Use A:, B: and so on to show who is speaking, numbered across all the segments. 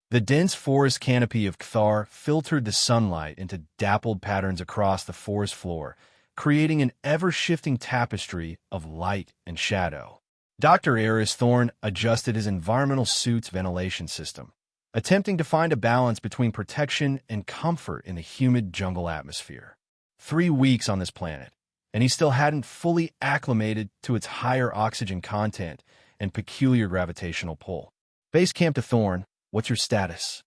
A: The dense forest canopy of Kthar filtered the sunlight into dappled patterns across the forest floor, creating an ever-shifting tapestry of light and shadow. Dr. Eris Thorne adjusted his environmental suit's ventilation system, attempting to find a balance between protection and comfort in the humid jungle atmosphere. 3 weeks on this planet, and he still hadn't fully acclimated to its higher oxygen content and peculiar gravitational pull. Base camp to Thorne, what's your status?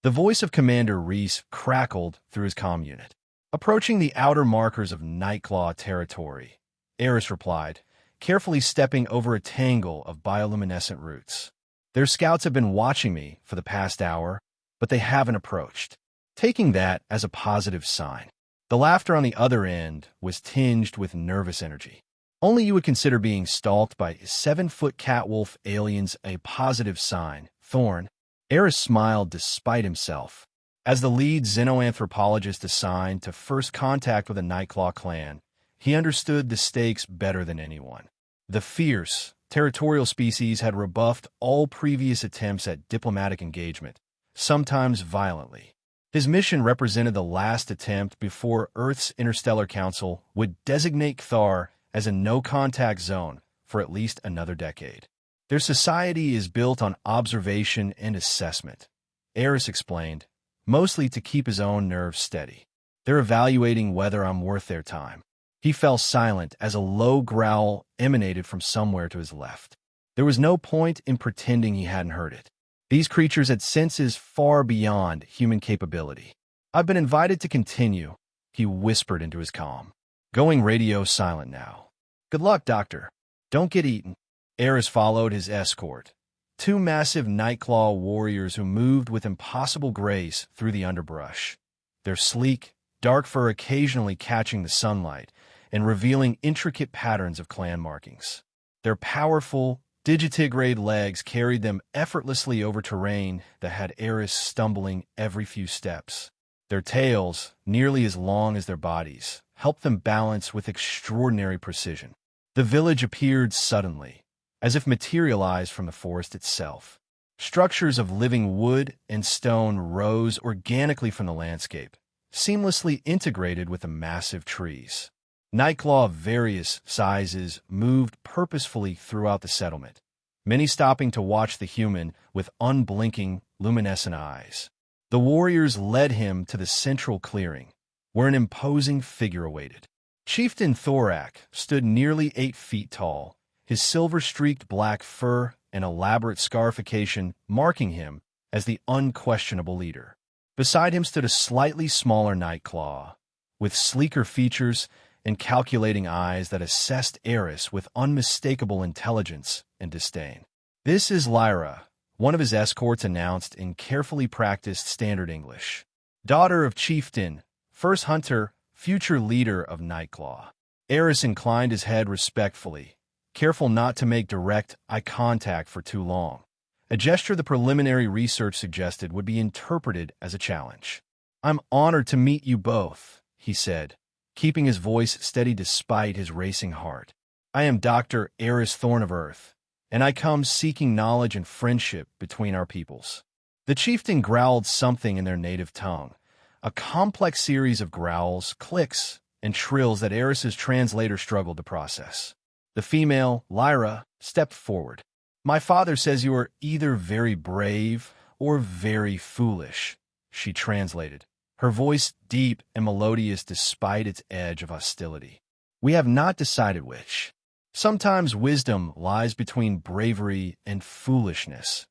A: The voice of Commander Reese crackled through his comm unit. Approaching the outer markers of Nightclaw territory, Eris replied, carefully stepping over a tangle of bioluminescent roots. Their scouts have been watching me for the past hour, but they haven't approached. Taking that as a positive sign. The laughter on the other end was tinged with nervous energy. Only you would consider being stalked by 7-foot catwolf aliens a positive sign, Thorne. Eris smiled despite himself. As the lead xenoanthropologist assigned to first contact with the Nightclaw clan, he understood the stakes better than anyone. The fierce, territorial species had rebuffed all previous attempts at diplomatic engagement, sometimes violently. His mission represented the last attempt before Earth's Interstellar Council would designate Kthar as a no-contact zone for at least another decade. Their society is built on observation and assessment, Eris explained, mostly to keep his own nerves steady. They're evaluating whether I'm worth their time. He fell silent as a low growl emanated from somewhere to his left. There was no point in pretending he hadn't heard it. These creatures had senses far beyond human capability. I've been invited to continue, he whispered into his comm. Going radio silent now. Good luck, Doctor. Don't get eaten. Eris followed his escort, 2 massive Nightclaw warriors who moved with impossible grace through the underbrush, their sleek, dark fur occasionally catching the sunlight and revealing intricate patterns of clan markings. Their powerful, digitigrade legs carried them effortlessly over terrain that had Eris stumbling every few steps. Their tails, nearly as long as their bodies, helped them balance with extraordinary precision. The village appeared suddenly, as if materialized from the forest itself. Structures of living wood and stone rose organically from the landscape, seamlessly integrated with the massive trees. Nightclaw of various sizes moved purposefully throughout the settlement, many stopping to watch the human with unblinking, luminescent eyes. The warriors led him to the central clearing, where an imposing figure awaited. Chieftain Thorak stood nearly 8 feet tall, his silver-streaked black fur and elaborate scarification marking him as the unquestionable leader. Beside him stood a slightly smaller Nightclaw, with sleeker features and calculating eyes that assessed Eris with unmistakable intelligence and disdain. This is Lyra, one of his escorts announced in carefully practiced standard English. Daughter of Chieftain, first hunter, future leader of Nightclaw. Eris inclined his head respectfully, careful not to make direct eye contact for too long, a gesture the preliminary research suggested would be interpreted as a challenge. I'm honored to meet you both, he said, keeping his voice steady despite his racing heart. I am Dr. Eris Thorne of Earth, and I come seeking knowledge and friendship between our peoples. The chieftain growled something in their native tongue, a complex series of growls, clicks, and shrills that Eris's translator struggled to process. The female, Lyra, stepped forward. My father says you are either very brave or very foolish, she translated, her voice deep and melodious despite its edge of hostility. We have not decided which. Sometimes wisdom lies between bravery and foolishness,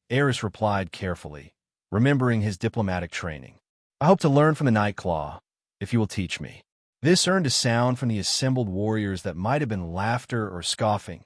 A: Eris replied carefully, remembering his diplomatic training. I hope to learn from the Nightclaw, if you will teach me. This earned a sound from the assembled warriors that might have been laughter or scoffing.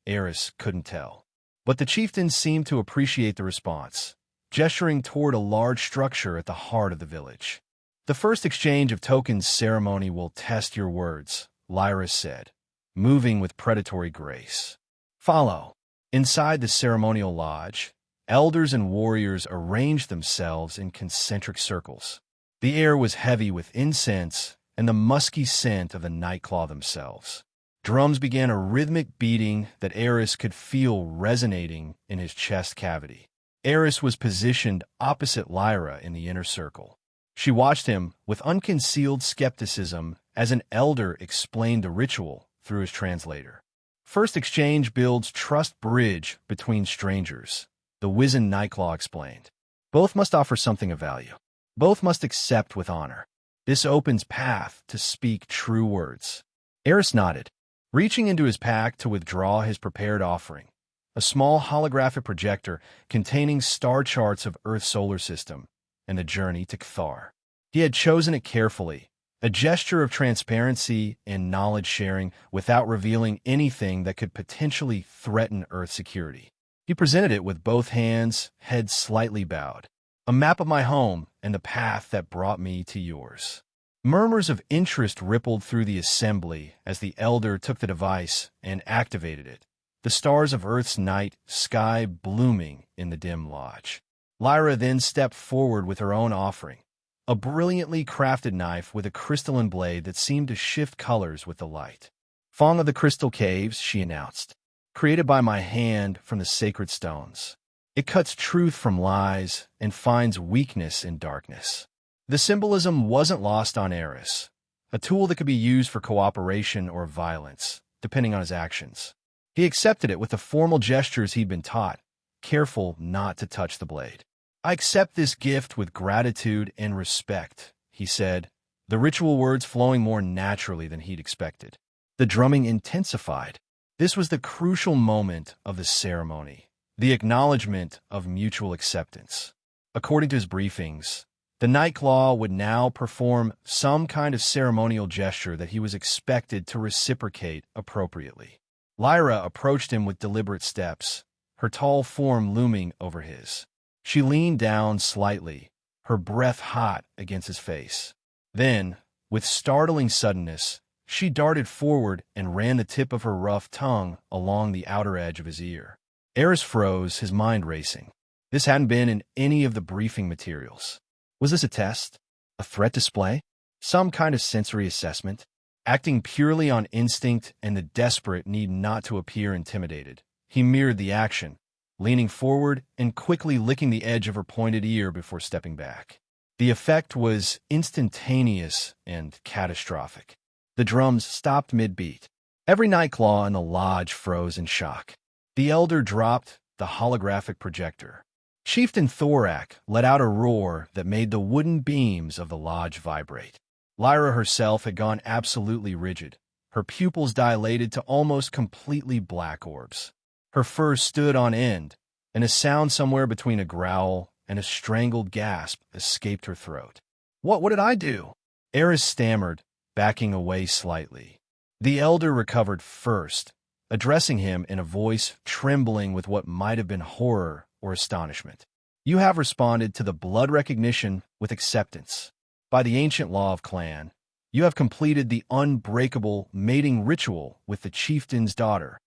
A: Eris couldn't tell. But the chieftain seemed to appreciate the response, gesturing toward a large structure at the heart of the village. The first exchange of tokens ceremony will test your words, Lyra said, moving with predatory grace. Follow. Inside the ceremonial lodge, elders and warriors arranged themselves in concentric circles. The air was heavy with incense and the musky scent of the Nightclaw themselves. Drums began a rhythmic beating that Eris could feel resonating in his chest cavity. Eris was positioned opposite Lyra in the inner circle. She watched him with unconcealed skepticism as an elder explained the ritual through his translator. First exchange builds trust bridge between strangers, the wizened Nightclaw explained. Both must offer something of value. Both must accept with honor. This opens path to speak true words. Eris nodded, reaching into his pack to withdraw his prepared offering, a small holographic projector containing star charts of Earth's solar system and the journey to Cthar. He had chosen it carefully, a gesture of transparency and knowledge sharing without revealing anything that could potentially threaten Earth security. He presented it with both hands, head slightly bowed. A map of my home and the path that brought me to yours. Murmurs of interest rippled through the assembly as the elder took the device and activated it, the stars of Earth's night sky blooming in the dim lodge. Lyra then stepped forward with her own offering, a brilliantly crafted knife with a crystalline blade that seemed to shift colors with the light. Fong of the Crystal Caves, she announced, created by my hand from the sacred stones. It cuts truth from lies and finds weakness in darkness. The symbolism wasn't lost on Eris, a tool that could be used for cooperation or violence, depending on his actions. He accepted it with the formal gestures he'd been taught, careful not to touch the blade. I accept this gift with gratitude and respect, he said, the ritual words flowing more naturally than he'd expected. The drumming intensified. This was the crucial moment of the ceremony, the acknowledgement of mutual acceptance. According to his briefings, the Nightclaw would now perform some kind of ceremonial gesture that he was expected to reciprocate appropriately. Lyra approached him with deliberate steps, her tall form looming over his. She leaned down slightly, her breath hot against his face. Then, with startling suddenness, she darted forward and ran the tip of her rough tongue along the outer edge of his ear. Eris froze, his mind racing. This hadn't been in any of the briefing materials. Was this a test? A threat display? Some kind of sensory assessment? Acting purely on instinct and the desperate need not to appear intimidated, he mirrored the action, leaning forward and quickly licking the edge of her pointed ear before stepping back. The effect was instantaneous and catastrophic. The drums stopped mid-beat. Every Nightclaw in the lodge froze in shock. The elder dropped the holographic projector. Chieftain Thorak let out a roar that made the wooden beams of the lodge vibrate. Lyra herself had gone absolutely rigid, her pupils dilated to almost completely black orbs. Her fur stood on end, and a sound somewhere between a growl and a strangled gasp escaped her throat. What did I do?" Eris stammered, backing away slightly. The elder recovered first, addressing him in a voice trembling with what might have been horror or astonishment. "You have responded to the blood recognition with acceptance. By the ancient law of clan, you have completed the unbreakable mating ritual with the chieftain's daughter.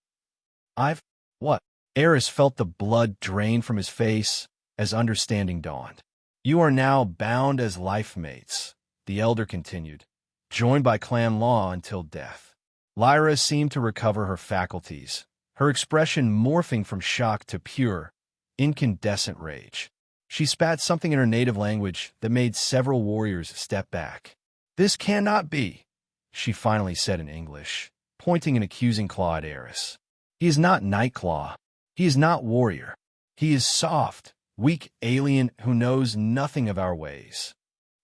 A: What?" Eris felt the blood drain from his face as understanding dawned. "You are now bound as life mates," the elder continued, "joined by clan law until death." Lyra seemed to recover her faculties, her expression morphing from shock to pure, incandescent rage. She spat something in her native language that made several warriors step back. "This cannot be," she finally said in English, pointing an accusing claw at Eris. "He is not Nightclaw. He is not warrior. He is soft, weak alien who knows nothing of our ways."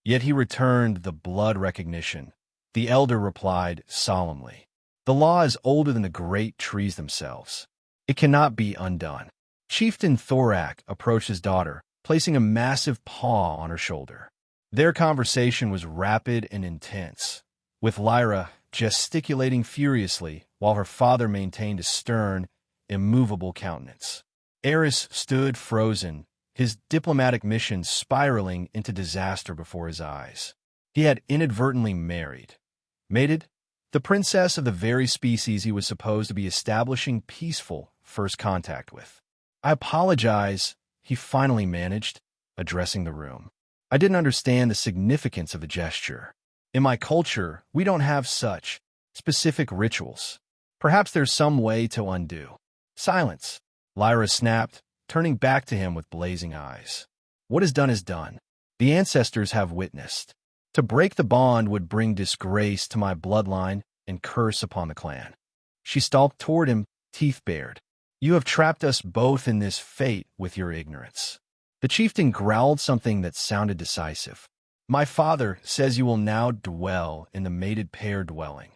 A: Yet he returned the blood recognition. The elder replied solemnly, "The law is older than the great trees themselves. It cannot be undone." Chieftain Thorak approached his daughter, placing a massive paw on her shoulder. Their conversation was rapid and intense, with Lyra gesticulating furiously while her father maintained a stern, immovable countenance. Eris stood frozen, his diplomatic mission spiraling into disaster before his eyes. He had inadvertently mated, the princess of the very species he was supposed to be establishing peaceful first contact with. "I apologize," he finally managed, addressing the room. "I didn't understand the significance of the gesture. In my culture, we don't have such specific rituals. Perhaps there's some way to undo." "Silence," Lyra snapped, turning back to him with blazing eyes. What is done. The ancestors have witnessed. To break the bond would bring disgrace to my bloodline and curse upon the clan. She stalked toward him, teeth bared. You have trapped us both in this fate with your ignorance. The chieftain growled something that sounded decisive. My father says you will now dwell in the mated pair dwelling.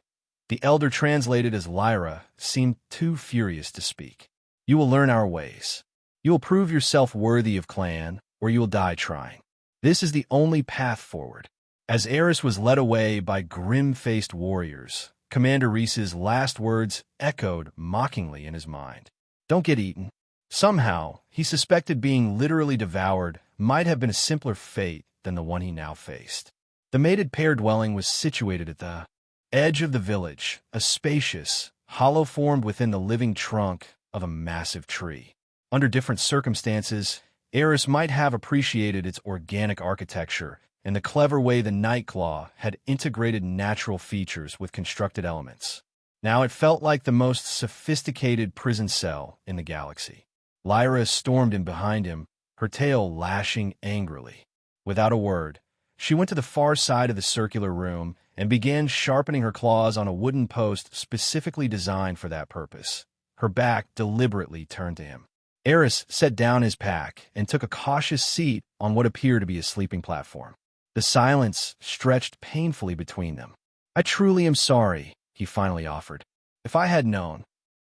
A: The elder, translated as Lyra, seemed too furious to speak. You will learn our ways. You will prove yourself worthy of clan, or you will die trying. This is the only path forward. As Eris was led away by grim-faced warriors, Commander Reese's last words echoed mockingly in his mind. Don't get eaten. Somehow, he suspected being literally devoured might have been a simpler fate than the one he now faced. The mated pair dwelling was situated at the edge of the village, a spacious hollow formed within the living trunk of a massive tree. Under different circumstances, Eris might have appreciated its organic architecture and the clever way the Nightclaw had integrated natural features with constructed elements. Now it felt like the most sophisticated prison cell in the galaxy. Lyra stormed in behind him, her tail lashing angrily. Without a word, she went to the far side of the circular room and began sharpening her claws on a wooden post specifically designed for that purpose. Her back deliberately turned to him. Eris set down his pack and took a cautious seat on what appeared to be a sleeping platform. The silence stretched painfully between them. I truly am sorry, he finally offered. If I had known.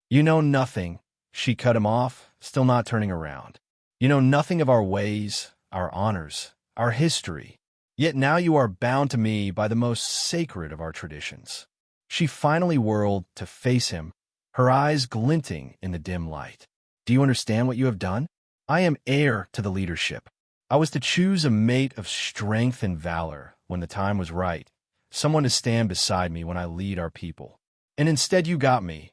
A: You know nothing, she cut him off, still not turning around. You know nothing of our ways, our honors, our history. Yet now you are bound to me by the most sacred of our traditions. She finally whirled to face him, her eyes glinting in the dim light. Do you understand what you have done? I am heir to the leadership. I was to choose a mate of strength and valor when the time was right, someone to stand beside me when I lead our people. And instead you got me,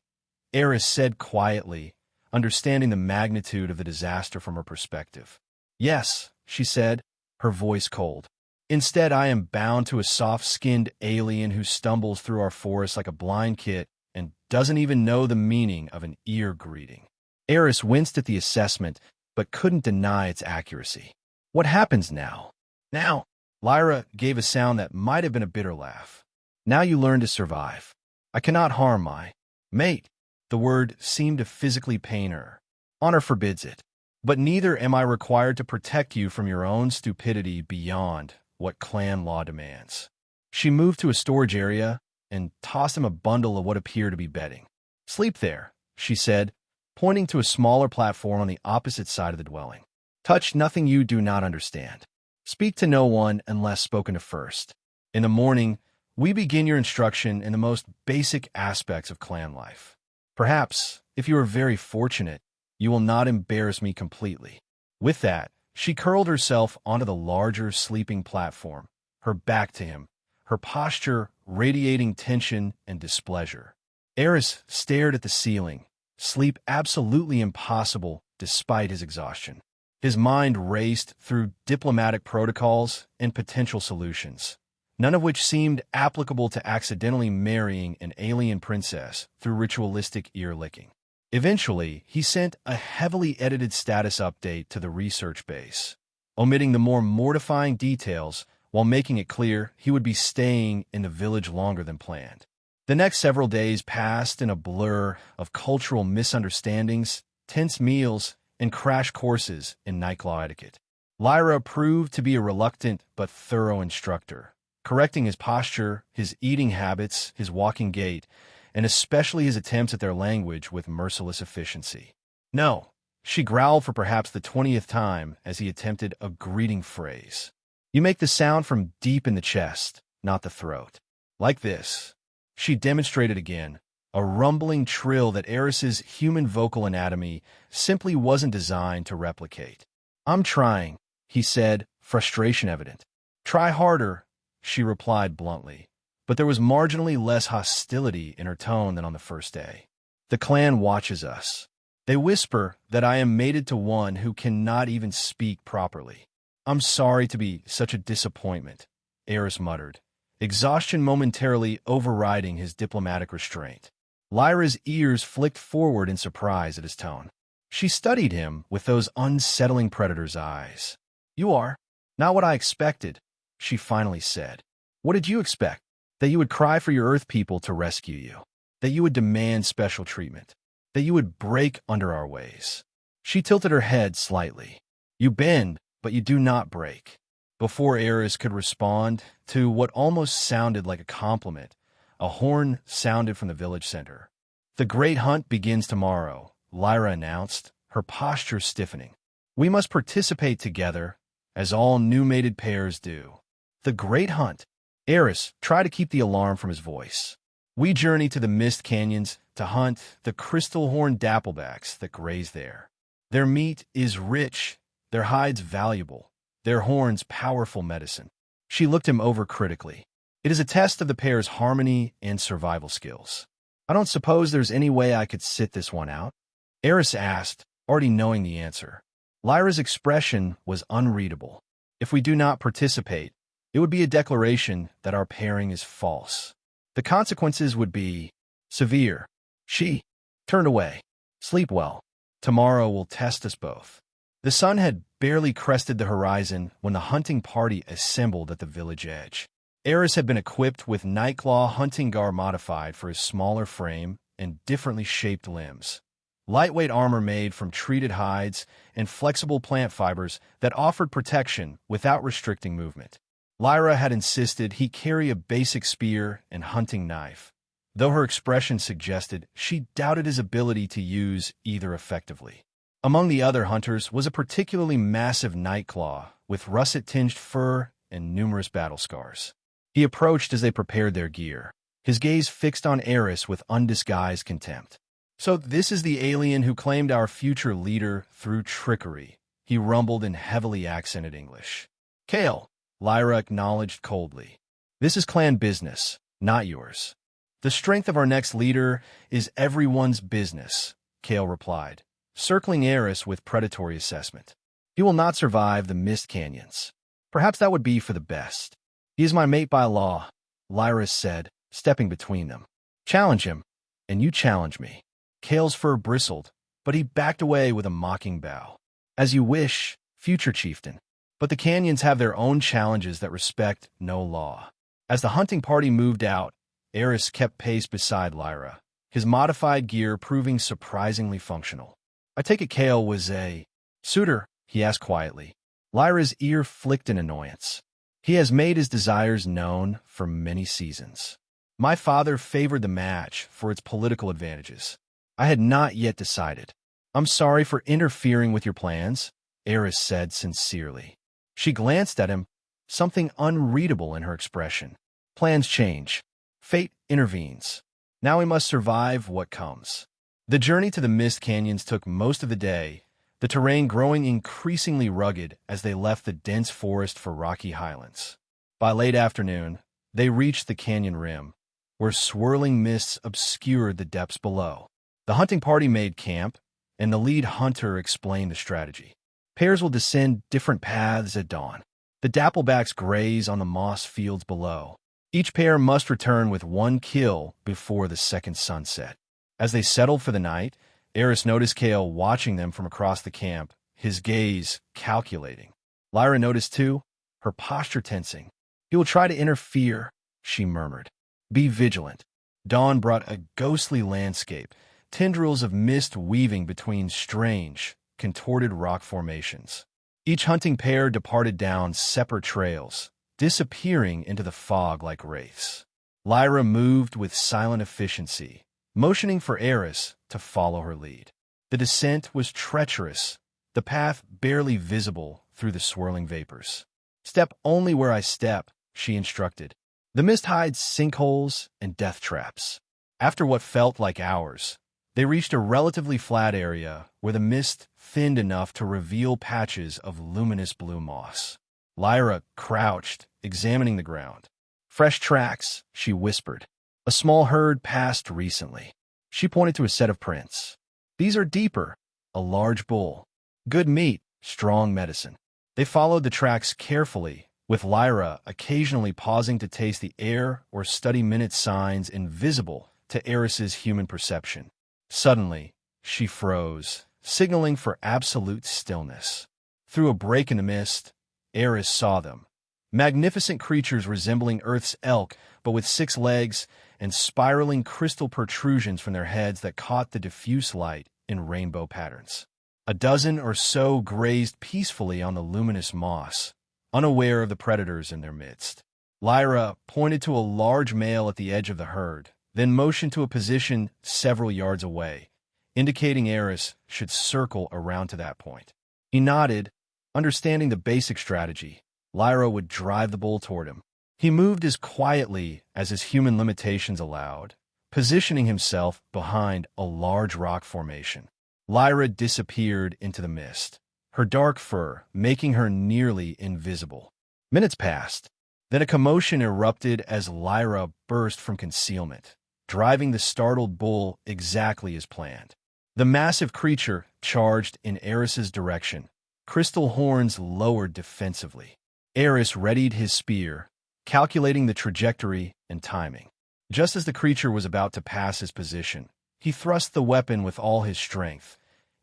A: Eris said quietly, understanding the magnitude of the disaster from her perspective. Yes, she said, her voice cold. Instead, I am bound to a soft-skinned alien who stumbles through our forest like a blind kid and doesn't even know the meaning of an ear greeting. Eris winced at the assessment, but couldn't deny its accuracy. What happens now? Now, Lyra gave a sound that might have been a bitter laugh. Now you learn to survive. I cannot harm my mate. The word seemed to physically pain her. Honor forbids it. But neither am I required to protect you from your own stupidity beyond what clan law demands. She moved to a storage area and tossed him a bundle of what appeared to be bedding. Sleep there, she said, pointing to a smaller platform on the opposite side of the dwelling. Touch nothing you do not understand. Speak to no one unless spoken to first. In the morning, we begin your instruction in the most basic aspects of clan life. Perhaps, if you are very fortunate, you will not embarrass me completely. With that, she curled herself onto the larger sleeping platform, her back to him, her posture radiating tension and displeasure. Eris stared at the ceiling, sleep absolutely impossible despite his exhaustion. His mind raced through diplomatic protocols and potential solutions, none of which seemed applicable to accidentally marrying an alien princess through ritualistic ear-licking. Eventually, he sent a heavily edited status update to the research base, omitting the more mortifying details while making it clear he would be staying in the village longer than planned. The next several days passed in a blur of cultural misunderstandings, tense meals, and crash courses in Nightclaw etiquette. Lyra proved to be a reluctant but thorough instructor, correcting his posture, his eating habits, his walking gait, and especially his attempts at their language with merciless efficiency. No, she growled for perhaps the 20th time as he attempted a greeting phrase. You make the sound from deep in the chest, not the throat. Like this. She demonstrated again, a rumbling trill that Eris's human vocal anatomy simply wasn't designed to replicate. I'm trying, he said, frustration evident. Try harder, she replied bluntly, but there was marginally less hostility in her tone than on the first day. The clan watches us. They whisper that I am mated to one who cannot even speak properly. I'm sorry to be such a disappointment, Eris muttered, exhaustion momentarily overriding his diplomatic restraint. Lyra's ears flicked forward in surprise at his tone. She studied him with those unsettling predator's eyes. "You are not what I expected," she finally said. "What did you expect? That you would cry for your Earth people to rescue you? That you would demand special treatment? That you would break under our ways?" She tilted her head slightly. "You bend, but you do not break." Before Eris could respond to what almost sounded like a compliment, a horn sounded from the village center. "The great hunt begins tomorrow," Lyra announced, her posture stiffening. "We must participate together, as all new mated pairs do." "The great hunt?" Eris tried to keep the alarm from his voice. "We journey to the Mist Canyons to hunt the crystal-horned dapplebacks that graze there. Their meat is rich, their hides valuable, their horns powerful medicine." She looked him over critically. "It is a test of the pair's harmony and survival skills. I don't suppose there's any way I could sit this one out?" Eris asked, already knowing the answer. Lyra's expression was unreadable. "If we do not participate, it would be a declaration that our pairing is false. The consequences would be severe." She turned away. "Sleep well. Tomorrow will test us both." The sun had barely crested the horizon when the hunting party assembled at the village edge. Eris had been equipped with Nightclaw hunting garb modified for his smaller frame and differently shaped limbs. Lightweight armor made from treated hides and flexible plant fibers that offered protection without restricting movement. Lyra had insisted he carry a basic spear and hunting knife, though her expression suggested she doubted his ability to use either effectively. Among the other hunters was a particularly massive Nightclaw with russet-tinged fur and numerous battle scars. He approached as they prepared their gear, his gaze fixed on Eris with undisguised contempt. "So this is the alien who claimed our future leader through trickery," he rumbled in heavily accented English. "Kale," Lyra acknowledged coldly. "This is clan business, not yours." "The strength of our next leader is everyone's business," Kale replied, circling Eris with predatory assessment. "He will not survive the Mist Canyons. Perhaps that would be for the best." "He is my mate by law," Lyra said, stepping between them. "Challenge him, and you challenge me." Kale's fur bristled, but he backed away with a mocking bow. "As you wish, future chieftain. But the canyons have their own challenges that respect no law." As the hunting party moved out, Eris kept pace beside Lyra, his modified gear proving surprisingly functional. "I take it Kale was a suitor?" he asked quietly. Lyra's ear flicked in annoyance. "He has made his desires known for many seasons. My father favored the match for its political advantages. I had not yet decided." "I'm sorry for interfering with your plans," Eris said sincerely. She glanced at him, something unreadable in her expression. "Plans change. Fate intervenes. Now we must survive what comes." The journey to the Mist Canyons took most of the day, the terrain growing increasingly rugged as they left the dense forest for rocky highlands. By late afternoon, they reached the canyon rim, where swirling mists obscured the depths below. The hunting party made camp, and the lead hunter explained the strategy. Pairs will descend different paths at dawn. The dapplebacks graze on the moss fields below. Each pair must return with one kill before the second sunset. As they settled for the night, Eris noticed Kale watching them from across the camp, his gaze calculating. Lyra noticed too, her posture tensing. "He will try to interfere," she murmured. "Be vigilant." Dawn brought a ghostly landscape, tendrils of mist weaving between strange, contorted rock formations. Each hunting pair departed down separate trails, disappearing into the fog like wraiths. Lyra moved with silent efficiency, motioning for Eris to follow her lead. The descent was treacherous, the path barely visible through the swirling vapors. "Step only where I step," she instructed. The mist hides sinkholes and death traps. After what felt like hours, they reached a relatively flat area where the mist thinned enough to reveal patches of luminous blue moss. Lyra crouched, examining the ground. "Fresh tracks," she whispered. "A small herd passed recently." She pointed to a set of prints. "These are deeper. A large bull. Good meat, strong medicine." They followed the tracks carefully, with Lyra occasionally pausing to taste the air or study minute signs invisible to Eris's human perception. Suddenly, she froze, signaling for absolute stillness. Through a break in the mist, Eris saw them. Magnificent creatures resembling Earth's elk, but with 6 legs and spiraling crystal protrusions from their heads that caught the diffuse light in rainbow patterns. A dozen or so grazed peacefully on the luminous moss, unaware of the predators in their midst. Lyra pointed to a large male at the edge of the herd, then motioned to a position several yards away, indicating Eris should circle around to that point. He nodded, understanding the basic strategy. Lyra would drive the bull toward him. He moved as quietly as his human limitations allowed, positioning himself behind a large rock formation. Lyra disappeared into the mist, her dark fur making her nearly invisible. Minutes passed. Then a commotion erupted as Lyra burst from concealment, driving the startled bull exactly as planned. The massive creature charged in Eris's direction, crystal horns lowered defensively. Eris readied his spear, calculating the trajectory and timing. Just as the creature was about to pass his position, he thrust the weapon with all his strength,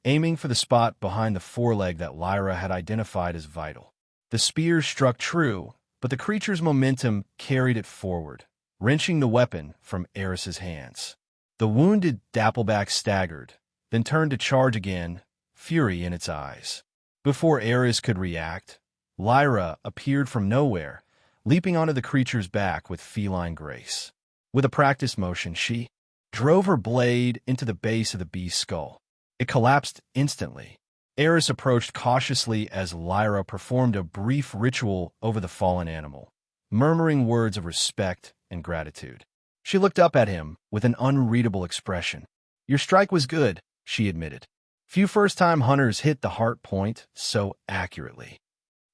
A: aiming for the spot behind the foreleg that Lyra had identified as vital. The spear struck true, but the creature's momentum carried it forward, wrenching the weapon from Eris's hands. The wounded Dappleback staggered, then turned to charge again, fury in its eyes. Before Eris could react, Lyra appeared from nowhere, leaping onto the creature's back with feline grace. With a practiced motion, she drove her blade into the base of the beast's skull. It collapsed instantly. Eris approached cautiously as Lyra performed a brief ritual over the fallen animal, murmuring words of respect and gratitude. She looked up at him with an unreadable expression. "Your strike was good," she admitted. "Few first-time hunters hit the heart point so accurately."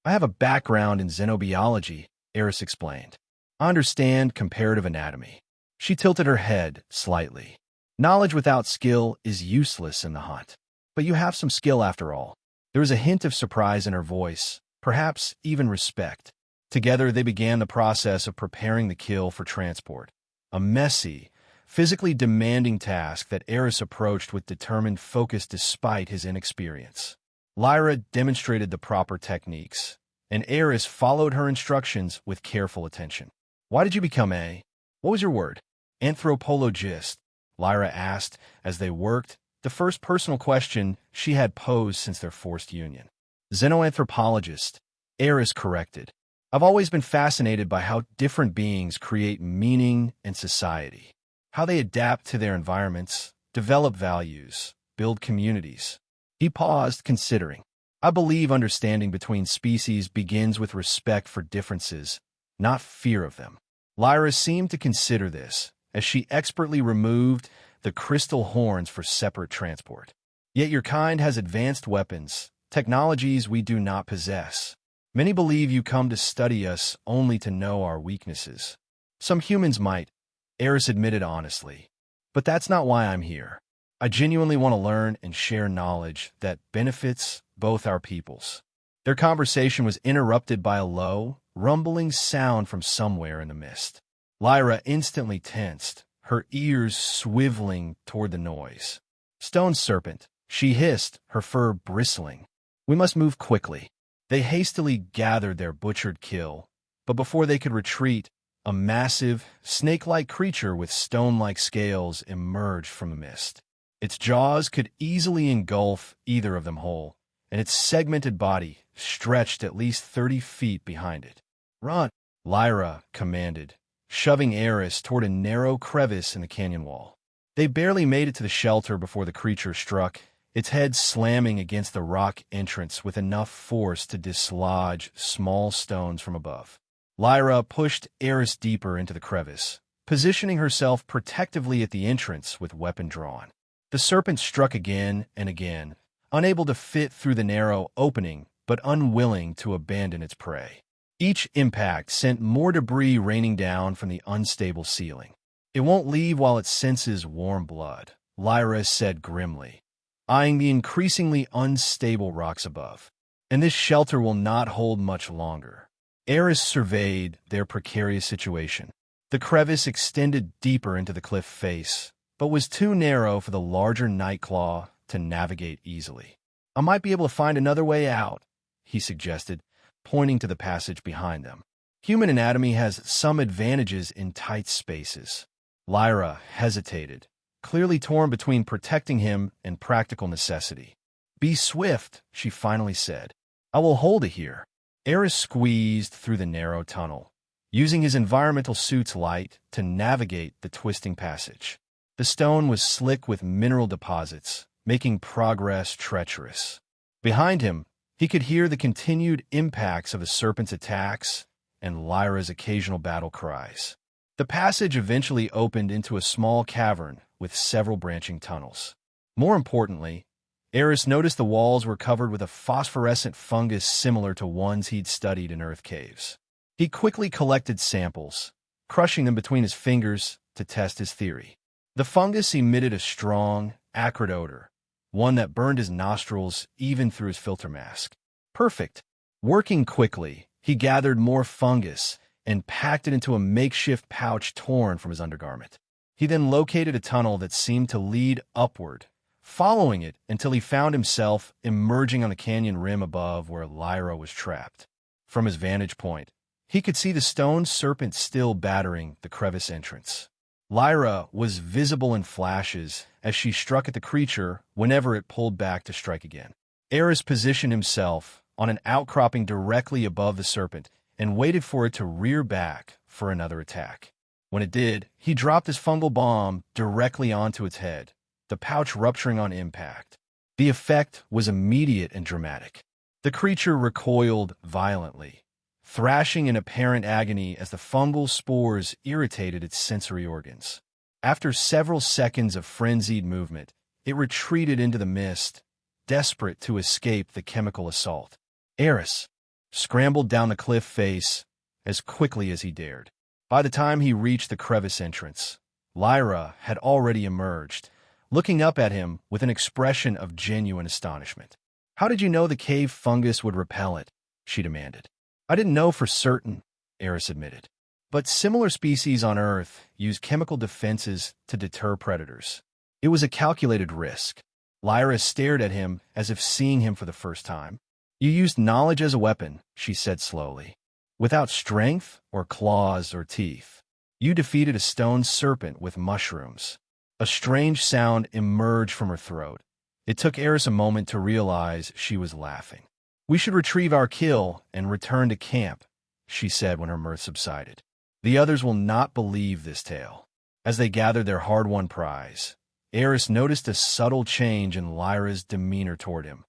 A: "I have a background in xenobiology," Eris explained. "I understand comparative anatomy." She tilted her head slightly. "Knowledge without skill is useless in the hunt. But you have some skill after all." There was a hint of surprise in her voice, perhaps even respect. Together they began the process of preparing the kill for transport. A messy, physically demanding task that Eris approached with determined focus despite his inexperience. Lyra demonstrated the proper techniques, and Eris followed her instructions with careful attention. "Why did you become what was your word?" "Anthropologist," Lyra asked as they worked, the first personal question she had posed since their forced union. "Xenoanthropologist," Eris corrected. "I've always been fascinated by how different beings create meaning in society, how they adapt to their environments, develop values, build communities." He paused, considering. "I believe understanding between species begins with respect for differences, not fear of them." Lyra seemed to consider this, as she expertly removed the crystal horns for separate transport. "Yet your kind has advanced weapons, technologies we do not possess. Many believe you come to study us only to know our weaknesses." "Some humans might," Eris admitted honestly. "But that's not why I'm here. I genuinely want to learn and share knowledge that benefits both our peoples." Their conversation was interrupted by a low, rumbling sound from somewhere in the mist. Lyra instantly tensed, her ears swiveling toward the noise. "Stone serpent," she hissed, her fur bristling. "We must move quickly." They hastily gathered their butchered kill, but before they could retreat, a massive, snake-like creature with stone-like scales emerged from the mist. Its jaws could easily engulf either of them whole, and its segmented body stretched at least 30 feet behind it. "Run," Lyra commanded, shoving Eris toward a narrow crevice in the canyon wall. They barely made it to the shelter before the creature struck, its head slamming against the rock entrance with enough force to dislodge small stones from above. Lyra pushed Eris deeper into the crevice, positioning herself protectively at the entrance with weapon drawn. The serpent struck again and again, unable to fit through the narrow opening but unwilling to abandon its prey. Each impact sent more debris raining down from the unstable ceiling. "It won't leave while it senses warm blood," Lyra said grimly, eyeing the increasingly unstable rocks above. "And this shelter will not hold much longer." Eris surveyed their precarious situation. The crevice extended deeper into the cliff face, but was too narrow for the larger Nightclaw to navigate easily. I might be able to find another way out, he suggested, pointing to the passage behind them. Human anatomy has some advantages in tight spaces. Lyra hesitated, clearly torn between protecting him and practical necessity. Be swift, she finally said. I will hold it here. Eris squeezed through the narrow tunnel, using his environmental suit's light to navigate the twisting passage. The stone was slick with mineral deposits, making progress treacherous. Behind him, he could hear the continued impacts of the serpent's attacks and Lyra's occasional battle cries. The passage eventually opened into a small cavern with several branching tunnels. More importantly, Eris noticed the walls were covered with a phosphorescent fungus similar to ones he'd studied in earth caves. He quickly collected samples, crushing them between his fingers to test his theory. The fungus emitted a strong, acrid odor, one that burned his nostrils even through his filter mask. Perfect. Working quickly, he gathered more fungus and packed it into a makeshift pouch torn from his undergarment. He then located a tunnel that seemed to lead upward, following it until he found himself emerging on the canyon rim above where Lyra was trapped. From his vantage point, he could see the stone serpent still battering the crevice entrance. Lyra was visible in flashes as she struck at the creature whenever it pulled back to strike again. Eris positioned himself on an outcropping directly above the serpent and waited for it to rear back for another attack. When it did, he dropped his fungal bomb directly onto its head, the pouch rupturing on impact. The effect was immediate and dramatic. The creature recoiled violently, thrashing in apparent agony as the fungal spores irritated its sensory organs. After several seconds of frenzied movement, it retreated into the mist, desperate to escape the chemical assault. Eris scrambled down the cliff face as quickly as he dared. By the time he reached the crevice entrance, Lyra had already emerged, looking up at him with an expression of genuine astonishment. "How did you know the cave fungus would repel it?" she demanded. "I didn't know for certain," Eris admitted. "But similar species on Earth use chemical defenses to deter predators. It was a calculated risk." Lyra stared at him as if seeing him for the first time. "You used knowledge as a weapon," she said slowly. "Without strength or claws or teeth. You defeated a stone serpent with mushrooms." A strange sound emerged from her throat. It took Eris a moment to realize she was laughing. "We should retrieve our kill and return to camp," she said when her mirth subsided. "The others will not believe this tale." As they gathered their hard-won prize, Eris noticed a subtle change in Lyra's demeanor toward him.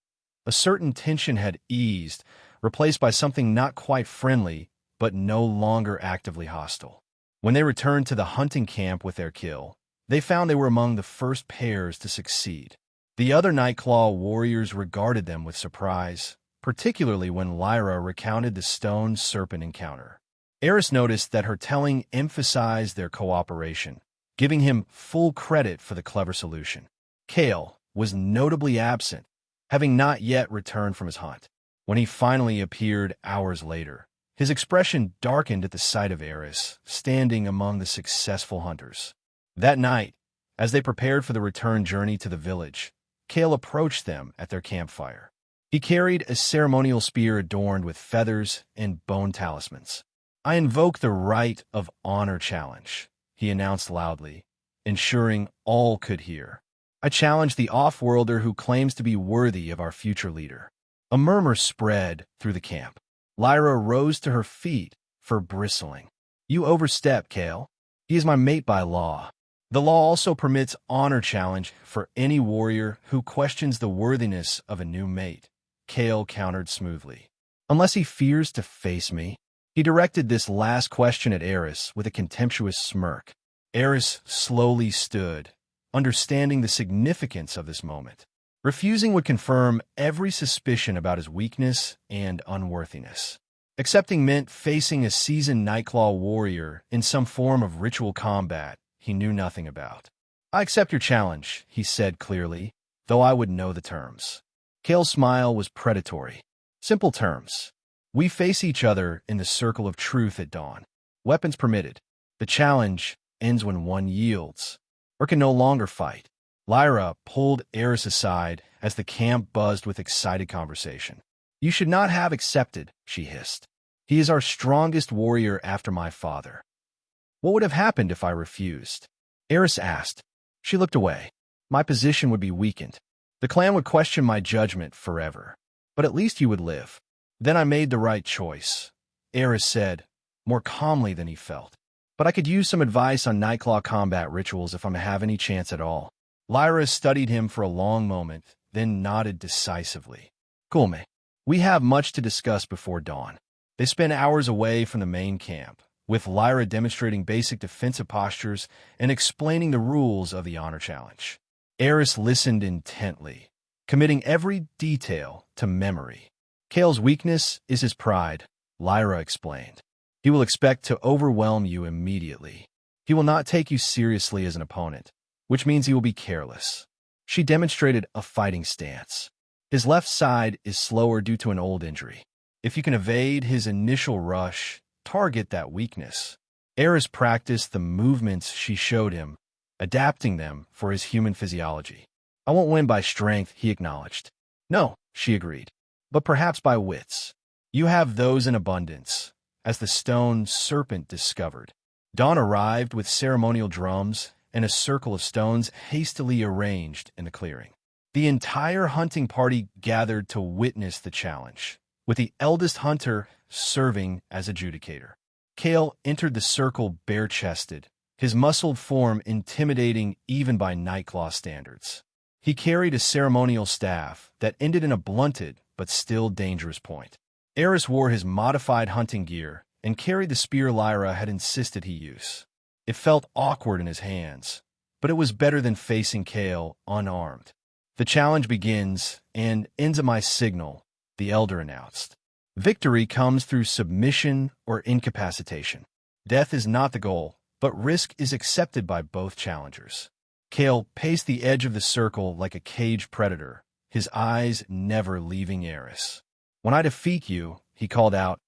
A: A certain tension had eased, replaced by something not quite friendly, but no longer actively hostile. When they returned to the hunting camp with their kill, they found they were among the first pairs to succeed. The other Nightclaw warriors regarded them with surprise, particularly when Lyra recounted the stone serpent encounter. Eris noticed that her telling emphasized their cooperation, giving him full credit for the clever solution. Kale was notably absent, having not yet returned from his hunt. When he finally appeared hours later, his expression darkened at the sight of Eris, standing among the successful hunters. That night, as they prepared for the return journey to the village, Kale approached them at their campfire. He carried a ceremonial spear adorned with feathers and bone talismans. "I invoke the right of honor challenge," he announced loudly, ensuring all could hear. "I challenge the off-worlder who claims to be worthy of our future leader." A murmur spread through the camp. Lyra rose to her feet for bristling. "You overstep, Kale. He is my mate by law. The law also permits honor challenge for any warrior who questions the worthiness of a new mate," Kale countered smoothly. "Unless he fears to face me." He directed this last question at Eris with a contemptuous smirk. Eris slowly stood, understanding the significance of this moment. Refusing would confirm every suspicion about his weakness and unworthiness. Accepting meant facing a seasoned Nightclaw warrior in some form of ritual combat he knew nothing about. "I accept your challenge," he said clearly, "though I would know the terms." Kale's smile was predatory. "Simple terms. We face each other in the circle of truth at dawn. Weapons permitted. The challenge ends when one yields, or can no longer fight." Lyra pulled Eris aside as the camp buzzed with excited conversation. "You should not have accepted," she hissed. "He is our strongest warrior after my father." "What would have happened if I refused?" Eris asked. She looked away. "My position would be weakened. The clan would question my judgment forever. But at least you would live." "Then I made the right choice," Eris said, more calmly than he felt. "But I could use some advice on Nightclaw combat rituals if I have any chance at all." Lyra studied him for a long moment, then nodded decisively. "Cool, we have much to discuss before dawn." They spent hours away from the main camp, with Lyra demonstrating basic defensive postures and explaining the rules of the honor challenge. Eris listened intently, committing every detail to memory. "Kale's weakness is his pride," Lyra explained. "He will expect to overwhelm you immediately. He will not take you seriously as an opponent, which means he will be careless." She demonstrated a fighting stance. "His left side is slower due to an old injury. If you can evade his initial rush, target that weakness." Eris practiced the movements she showed him, adapting them for his human physiology. "I won't win by strength," he acknowledged. "No," she agreed, "but perhaps by wits. You have those in abundance," as the stone serpent discovered. Dawn arrived with ceremonial drums and a circle of stones hastily arranged in the clearing. The entire hunting party gathered to witness the challenge, with the eldest hunter serving as adjudicator. Kale entered the circle bare-chested, his muscled form intimidating even by Nightclaw standards. He carried a ceremonial staff that ended in a blunted but still dangerous point. Eris wore his modified hunting gear and carried the spear Lyra had insisted he use. It felt awkward in his hands, but it was better than facing Kale unarmed. "The challenge begins and ends at my signal," the elder announced. "Victory comes through submission or incapacitation. Death is not the goal, but risk is accepted by both challengers." Kale paced the edge of the circle like a caged predator, his eyes never leaving Eris. "When I defeat you," he called out,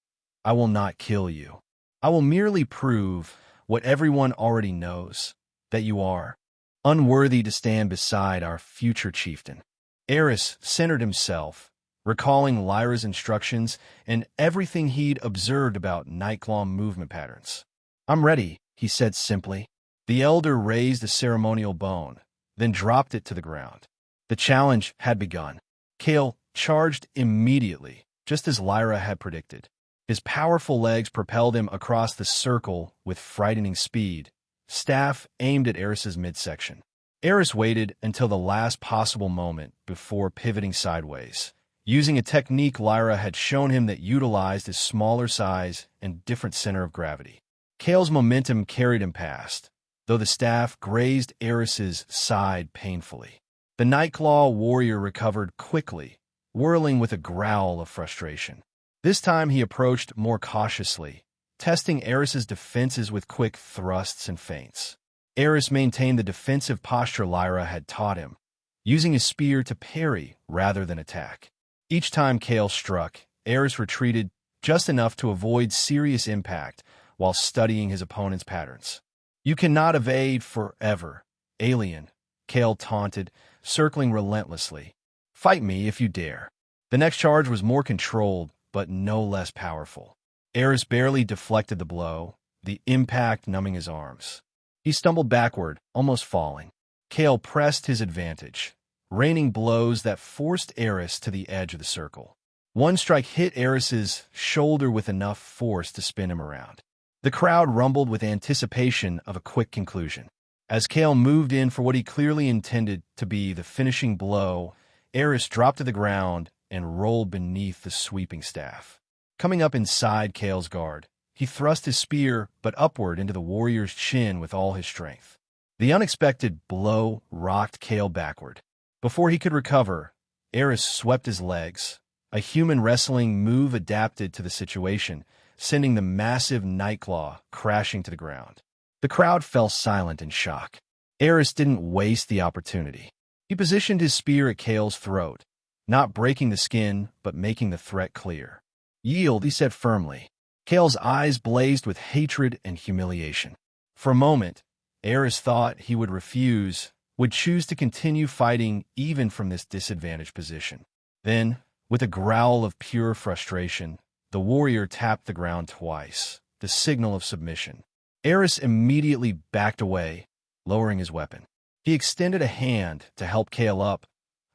A: "I will not kill you. I will merely prove what everyone already knows, that you are unworthy to stand beside our future chieftain." Eris centered himself, recalling Lyra's instructions and everything he'd observed about Nightclaw movement patterns. "I'm ready," he said simply. The elder raised a ceremonial bone, then dropped it to the ground. The challenge had begun. Kale charged immediately, just as Lyra had predicted. His powerful legs propelled him across the circle with frightening speed, staff aimed at Eris's midsection. Eris waited until the last possible moment before pivoting sideways, using a technique Lyra had shown him that utilized his smaller size and different center of gravity. Kale's momentum carried him past, though the staff grazed Eris's side painfully. The Nightclaw warrior recovered quickly, whirling with a growl of frustration. This time he approached more cautiously, testing Eris's defenses with quick thrusts and feints. Eris maintained the defensive posture Lyra had taught him, using his spear to parry rather than attack. Each time Kale struck, Eris retreated just enough to avoid serious impact while studying his opponent's patterns. "You cannot evade forever, alien," Kale taunted, circling relentlessly. "Fight me if you dare." The next charge was more controlled, but no less powerful. Eris barely deflected the blow, the impact numbing his arms. He stumbled backward, almost falling. Kale pressed his advantage, raining blows that forced Eris to the edge of the circle. One strike hit Eris's shoulder with enough force to spin him around. The crowd rumbled with anticipation of a quick conclusion. As Kale moved in for what he clearly intended to be the finishing blow, Eris dropped to the ground and rolled beneath the sweeping staff. Coming up inside Kale's guard, he thrust his spear but upward into the warrior's chin with all his strength. The unexpected blow rocked Kale backward. Before he could recover, Eris swept his legs, a human wrestling move adapted to the situation, sending the massive Nightclaw crashing to the ground. The crowd fell silent in shock. Eris didn't waste the opportunity. He positioned his spear at Kale's throat, not breaking the skin, but making the threat clear. "Yield," he said firmly. Kale's eyes blazed with hatred and humiliation. For a moment, Eris thought he would refuse, would choose to continue fighting even from this disadvantaged position. Then, with a growl of pure frustration, the warrior tapped the ground twice, the signal of submission. Eris immediately backed away, lowering his weapon. He extended a hand to help Kale up,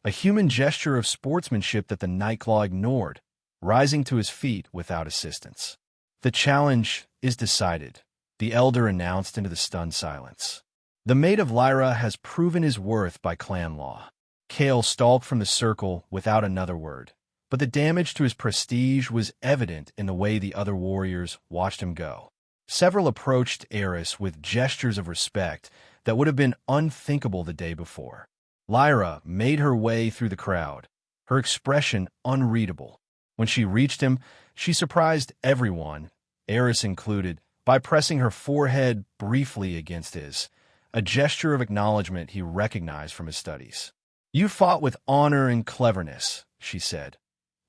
A: a human gesture of sportsmanship that the Nightclaw ignored, rising to his feet without assistance. "The challenge is decided," the elder announced into the stunned silence. "The Maid of Lyra has proven his worth by clan law." Kale stalked from the circle without another word, but the damage to his prestige was evident in the way the other warriors watched him go. Several approached Eris with gestures of respect that would have been unthinkable the day before. Lyra made her way through the crowd, her expression unreadable. When she reached him, she surprised everyone, Eris included, by pressing her forehead briefly against his, a gesture of acknowledgement he recognized from his studies. "You fought with honor and cleverness," she said,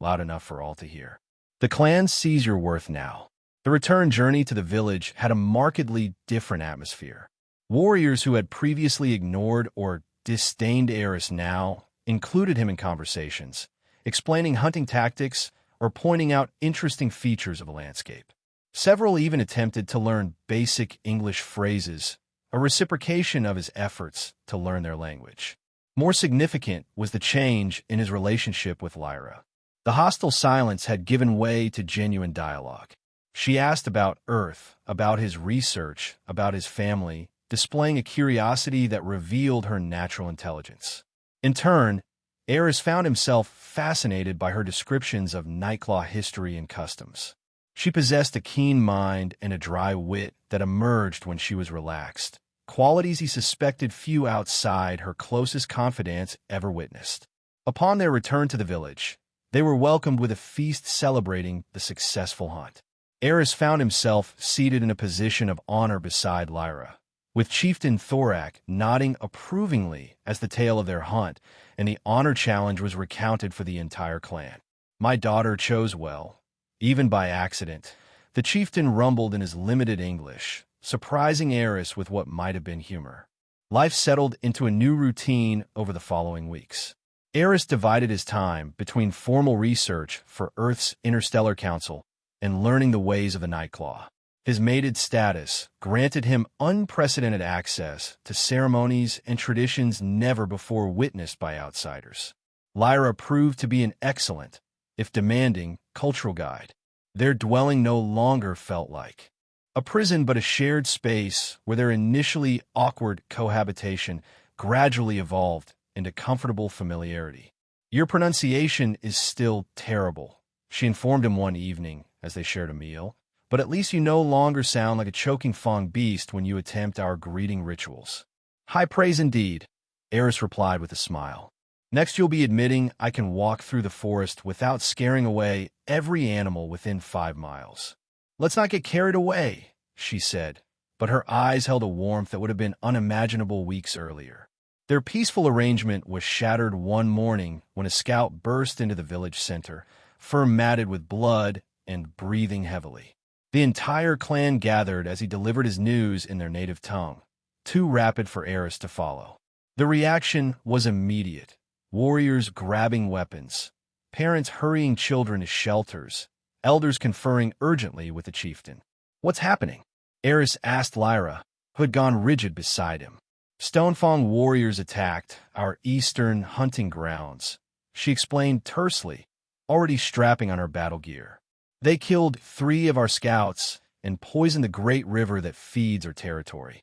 A: loud enough for all to hear. "The clan sees your worth now." The return journey to the village had a markedly different atmosphere. Warriors who had previously ignored or disdained Eris now included him in conversations, explaining hunting tactics or pointing out interesting features of a landscape. Several even attempted to learn basic English phrases, a reciprocation of his efforts to learn their language. More significant was the change in his relationship with Lyra. The hostile silence had given way to genuine dialogue. She asked about Earth, about his research, about his family, displaying a curiosity that revealed her natural intelligence. In turn, Eris found himself fascinated by her descriptions of Nightclaw history and customs. She possessed a keen mind and a dry wit that emerged when she was relaxed, qualities he suspected few outside her closest confidants ever witnessed. Upon their return to the village, they were welcomed with a feast celebrating the successful hunt. Eris found himself seated in a position of honor beside Lyra, with Chieftain Thorak nodding approvingly as the tale of their hunt and the honor challenge was recounted for the entire clan. "My daughter chose well, even by accident," the chieftain rumbled in his limited English, surprising Eris with what might have been humor. Life settled into a new routine over the following weeks. Eris divided his time between formal research for Earth's Interstellar Council and learning the ways of the Nightclaw. His mated status granted him unprecedented access to ceremonies and traditions never before witnessed by outsiders. Lyra proved to be an excellent, if demanding, cultural guide. Their dwelling no longer felt like a prison but a shared space where their initially awkward cohabitation gradually evolved into comfortable familiarity. "Your pronunciation is still terrible," she informed him one evening as they shared a meal, "but at least you no longer sound like a choking Fong beast when you attempt our greeting rituals." "High praise indeed," Eris replied with a smile. "Next you'll be admitting I can walk through the forest without scaring away every animal within 5 miles. "Let's not get carried away," she said, but her eyes held a warmth that would have been unimaginable weeks earlier. Their peaceful arrangement was shattered one morning when a scout burst into the village center, fur matted with blood and breathing heavily. The entire clan gathered as he delivered his news in their native tongue, too rapid for Eris to follow. The reaction was immediate. Warriors grabbing weapons, parents hurrying children to shelters, elders conferring urgently with the chieftain. "What's happening?" Eris asked Lyra, who had gone rigid beside him. "Stonefang warriors attacked our eastern hunting grounds," she explained tersely, already strapping on her battle gear. "They killed 3 of our scouts and poisoned the great river that feeds our territory."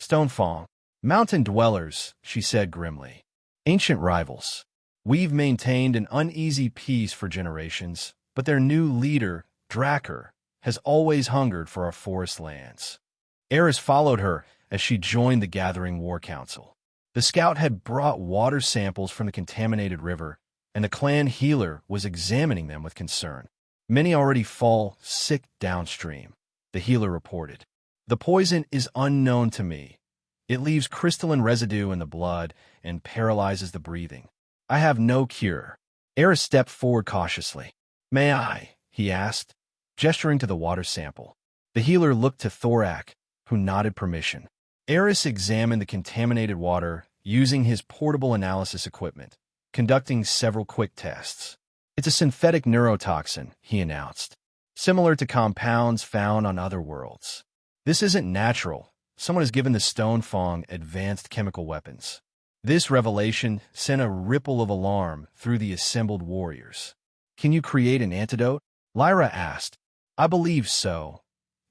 A: "Stonefang, mountain dwellers," she said grimly. "Ancient rivals. We've maintained an uneasy peace for generations, but their new leader, Drakkar, has always hungered for our forest lands." Eris followed her as she joined the gathering war council. The scout had brought water samples from the contaminated river, and the clan healer was examining them with concern. "Many already fall sick downstream," the healer reported. "The poison is unknown to me. It leaves crystalline residue in the blood and paralyzes the breathing. I have no cure." Eris stepped forward cautiously. "May I?" he asked, gesturing to the water sample. The healer looked to Thorak, who nodded permission. Eris examined the contaminated water using his portable analysis equipment, conducting several quick tests. It's a synthetic neurotoxin, he announced, similar to compounds found on other worlds. This isn't natural. Someone has given the Stone Fong advanced chemical weapons. This revelation sent a ripple of alarm through the assembled warriors. Can you create an antidote? Lyra asked. I believe so,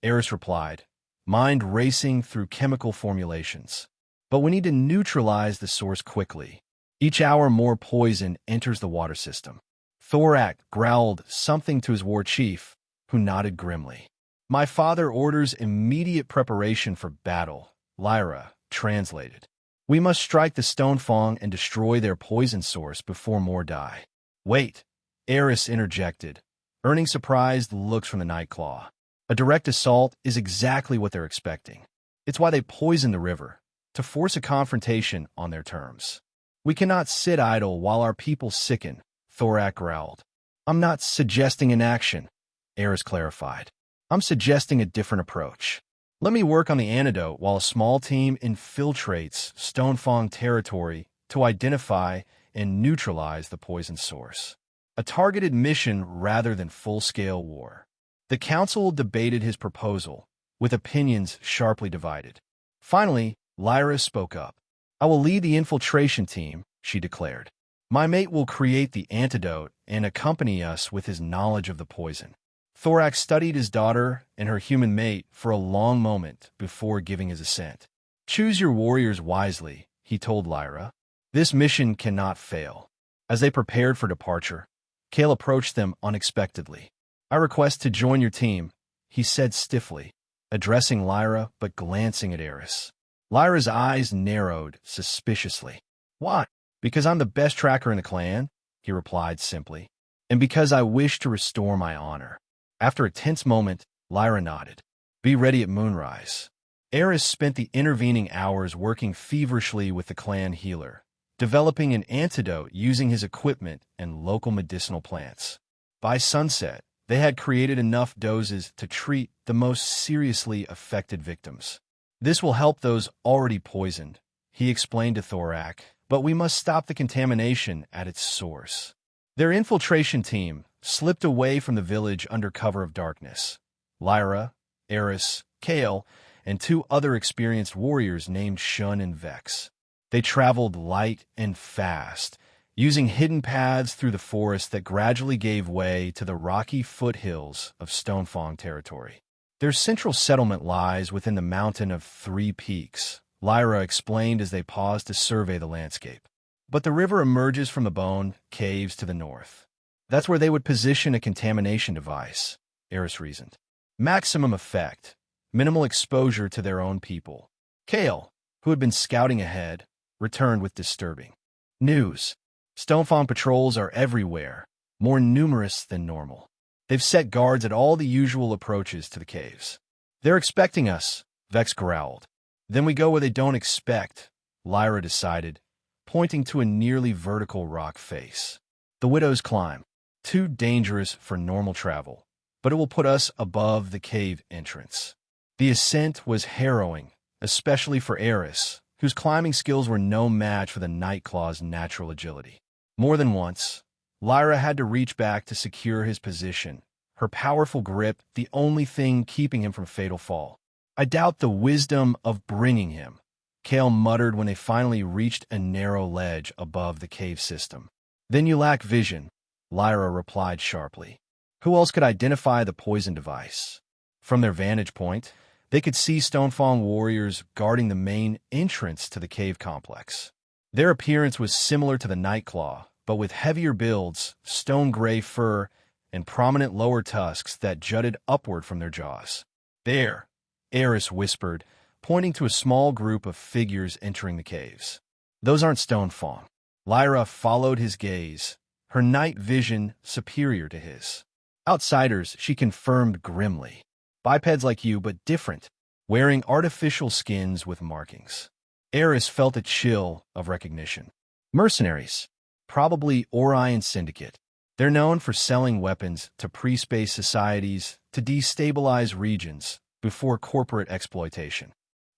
A: Eris replied, mind racing through chemical formulations. But we need to neutralize the source quickly. Each hour more poison enters the water system. Thorak growled something to his war chief, who nodded grimly. My father orders immediate preparation for battle, Lyra translated. We must strike the Stone Fong and destroy their poison source before more die. Wait, Eris interjected, earning surprised looks from the Nightclaw. A direct assault is exactly what they're expecting. It's why they poison the river, to force a confrontation on their terms. We cannot sit idle while our people sicken, Thorak growled. I'm not suggesting inaction, Eris clarified. I'm suggesting a different approach. Let me work on the antidote while a small team infiltrates Stone Fong territory to identify and neutralize the poison source. A targeted mission rather than full-scale war. The council debated his proposal, with opinions sharply divided. Finally, Lyra spoke up. I will lead the infiltration team, she declared. My mate will create the antidote and accompany us with his knowledge of the poison. Thorak studied his daughter and her human mate for a long moment before giving his assent. Choose your warriors wisely, he told Lyra. This mission cannot fail. As they prepared for departure, Kale approached them unexpectedly. I request to join your team, he said stiffly, addressing Lyra but glancing at Eris. Lyra's eyes narrowed suspiciously. Why? Because I'm the best tracker in the clan, he replied simply, and because I wish to restore my honor. After a tense moment, Lyra nodded. Be ready at moonrise. Eris spent the intervening hours working feverishly with the clan healer, developing an antidote using his equipment and local medicinal plants. By sunset, they had created enough doses to treat the most seriously affected victims. This will help those already poisoned, he explained to Thorak, but we must stop the contamination at its source. Their infiltration team slipped away from the village under cover of darkness. Lyra, Eris, Kale, and two other experienced warriors named Shun and Vex. They traveled light and fast, using hidden paths through the forest that gradually gave way to the rocky foothills of Stone Fong territory. Their central settlement lies within the Mountain of Three Peaks, Lyra explained as they paused to survey the landscape. But the river emerges from the bone caves to the north. That's where they would position a contamination device, Eris reasoned. Maximum effect, minimal exposure to their own people. Kale, who had been scouting ahead, returned with disturbing news. Stone Fong patrols are everywhere, more numerous than normal. They've set guards at all the usual approaches to the caves. They're expecting us, Vex growled. Then we go where they don't expect, Lyra decided, pointing to a nearly vertical rock face. The Widow's Climb. Too dangerous for normal travel, but it will put us above the cave entrance. The ascent was harrowing, especially for Eris, whose climbing skills were no match for the Nightclaw's natural agility. More than once, Lyra had to reach back to secure his position, her powerful grip the only thing keeping him from fatal fall. I doubt the wisdom of bringing him, Kale muttered when they finally reached a narrow ledge above the cave system. Then you lack vision, Lyra replied sharply. Who else could identify the poison device? From their vantage point, they could see Stone Fong warriors guarding the main entrance to the cave complex. Their appearance was similar to the Nightclaw, but with heavier builds, stone-gray fur, and prominent lower tusks that jutted upward from their jaws. There, Eris whispered, pointing to a small group of figures entering the caves. Those aren't Stone Fong. Lyra followed his gaze, her night vision superior to his. Outsiders, she confirmed grimly. Bipeds like you, but different, wearing artificial skins with markings. Eris felt a chill of recognition. Mercenaries, probably Orion Syndicate. They're known for selling weapons to pre-space societies to destabilize regions before corporate exploitation.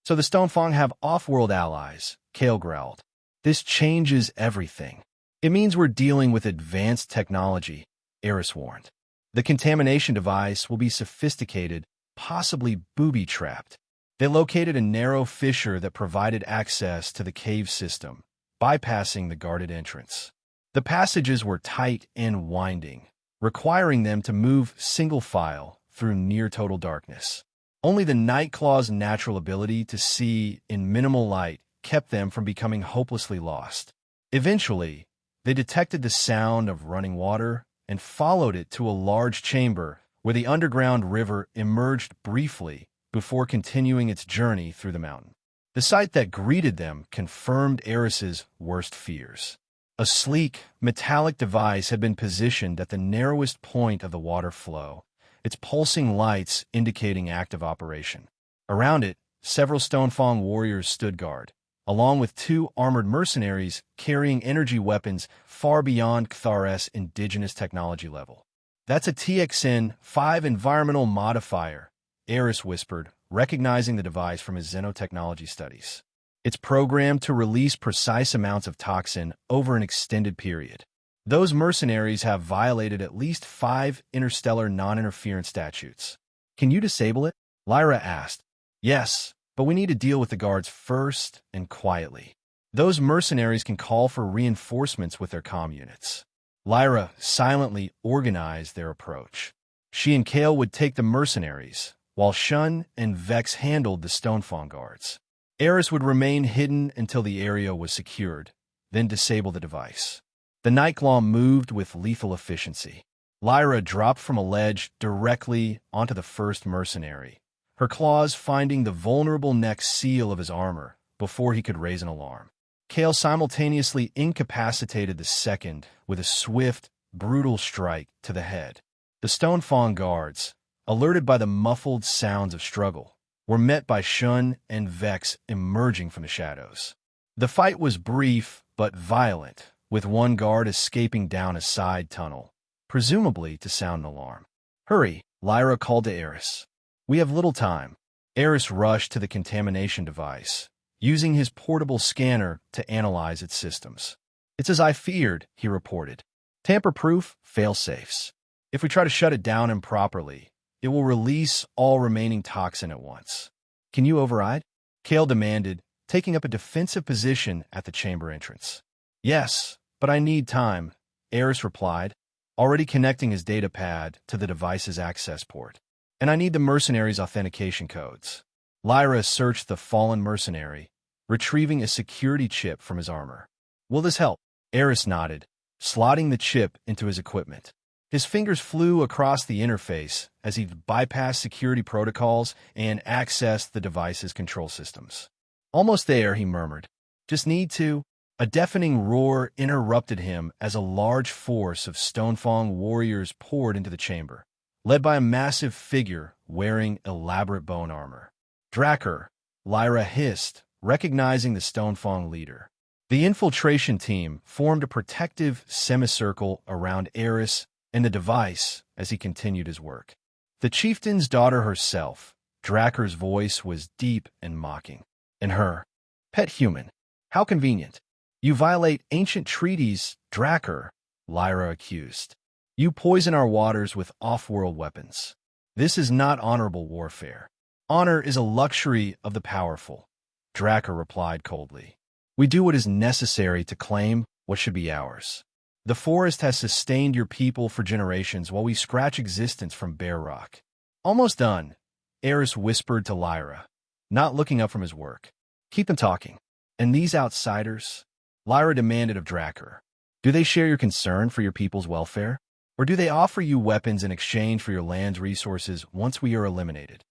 A: So the Stone Fong have off-world allies, Kale growled. This changes everything. It means we're dealing with advanced technology, Eris warned. The contamination device will be sophisticated, possibly booby-trapped. They located a narrow fissure that provided access to the cave system, bypassing the guarded entrance. The passages were tight and winding, requiring them to move single file through near-total darkness. Only the Nightclaw's natural ability to see in minimal light kept them from becoming hopelessly lost. Eventually, they detected the sound of running water and followed it to a large chamber where the underground river emerged briefly before continuing its journey through the mountain. The sight that greeted them confirmed Eris's worst fears. A sleek, metallic device had been positioned at the narrowest point of the water flow, its pulsing lights indicating active operation. Around it, several Stonefang warriors stood guard, along with 2 armored mercenaries carrying energy weapons far beyond Kthar's indigenous technology level. "That's a TXN-5 environmental modifier," Eris whispered, recognizing the device from his xenotechnology studies. "It's programmed to release precise amounts of toxin over an extended period. Those mercenaries have violated at least 5 interstellar non-interference statutes." "Can you disable it?" Lyra asked. "Yes, but we need to deal with the guards first and quietly. Those mercenaries can call for reinforcements with their comm units." Lyra silently organized their approach. She and Kale would take the mercenaries, while Shun and Vex handled the Stonefang guards. Eris would remain hidden until the area was secured, then disable the device. The Nightclaw moved with lethal efficiency. Lyra dropped from a ledge directly onto the first mercenary, her claws finding the vulnerable neck seal of his armor before he could raise an alarm. Kale simultaneously incapacitated the second with a swift, brutal strike to the head. The Stonefang guards, alerted by the muffled sounds of struggle, were met by Shun and Vex emerging from the shadows. The fight was brief but violent, with one guard escaping down a side tunnel, presumably to sound an alarm. "Hurry," Lyra called to Eris. "We have little time." Eris rushed to the contamination device, using his portable scanner to analyze its systems. "It's as I feared," he reported. "Tamper-proof, fail-safes. If we try to shut it down improperly, it will release all remaining toxin at once." "Can you override?" Kale demanded, taking up a defensive position at the chamber entrance. "Yes, but I need time," Eris replied, already connecting his data pad to the device's access port. "And I need the mercenaries' authentication codes." Lyra searched the fallen mercenary, retrieving a security chip from his armor. "Will this help?" Eris nodded, slotting the chip into his equipment. His fingers flew across the interface as he bypassed security protocols and accessed the device's control systems. "Almost there," he murmured. "Just need to—" A deafening roar interrupted him as a large force of Stonefang warriors poured into the chamber, led by a massive figure wearing elaborate bone armor. "Drakkar," Lyra hissed, recognizing the Stonefang leader. The infiltration team formed a protective semicircle around Eris and the device as he continued his work. The chieftain's daughter herself, Drakkar's voice was deep and mocking. "And her pet human. How convenient. You violate ancient treaties, Drakkar," Lyra accused. "You poison our waters with off-world weapons. This is not honorable warfare. Honor is a luxury of the powerful," Drakkar replied coldly. "We do what is necessary to claim what should be ours. The forest has sustained your people for generations while we scratch existence from bare rock." "Almost done," Eris whispered to Lyra, not looking up from his work. "Keep them talking." "And these outsiders?" Lyra demanded of Drakkar. "Do they share your concern for your people's welfare? Or do they offer you weapons in exchange for your land's resources once we are eliminated?"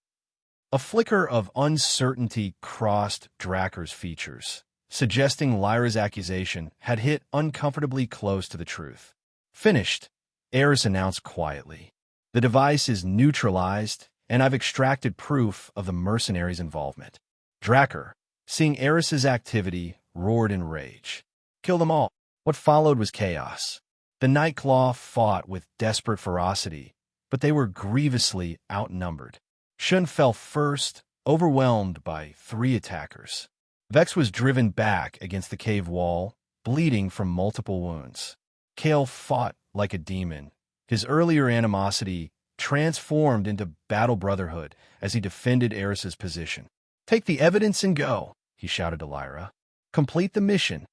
A: A flicker of uncertainty crossed Drakkar's features, suggesting Lyra's accusation had hit uncomfortably close to the truth. "Finished," Eris announced quietly. "The device is neutralized, and I've extracted proof of the mercenaries' involvement." Drakkar, seeing Eris's activity, roared in rage. "Kill them all." What followed was chaos. The Nightclaw fought with desperate ferocity, but they were grievously outnumbered. Shun fell first, overwhelmed by 3 attackers. Vex was driven back against the cave wall, bleeding from multiple wounds. Kale fought like a demon, his earlier animosity transformed into battle brotherhood as he defended Eris's position. "Take the evidence and go," he shouted to Lyra. "Complete the mission."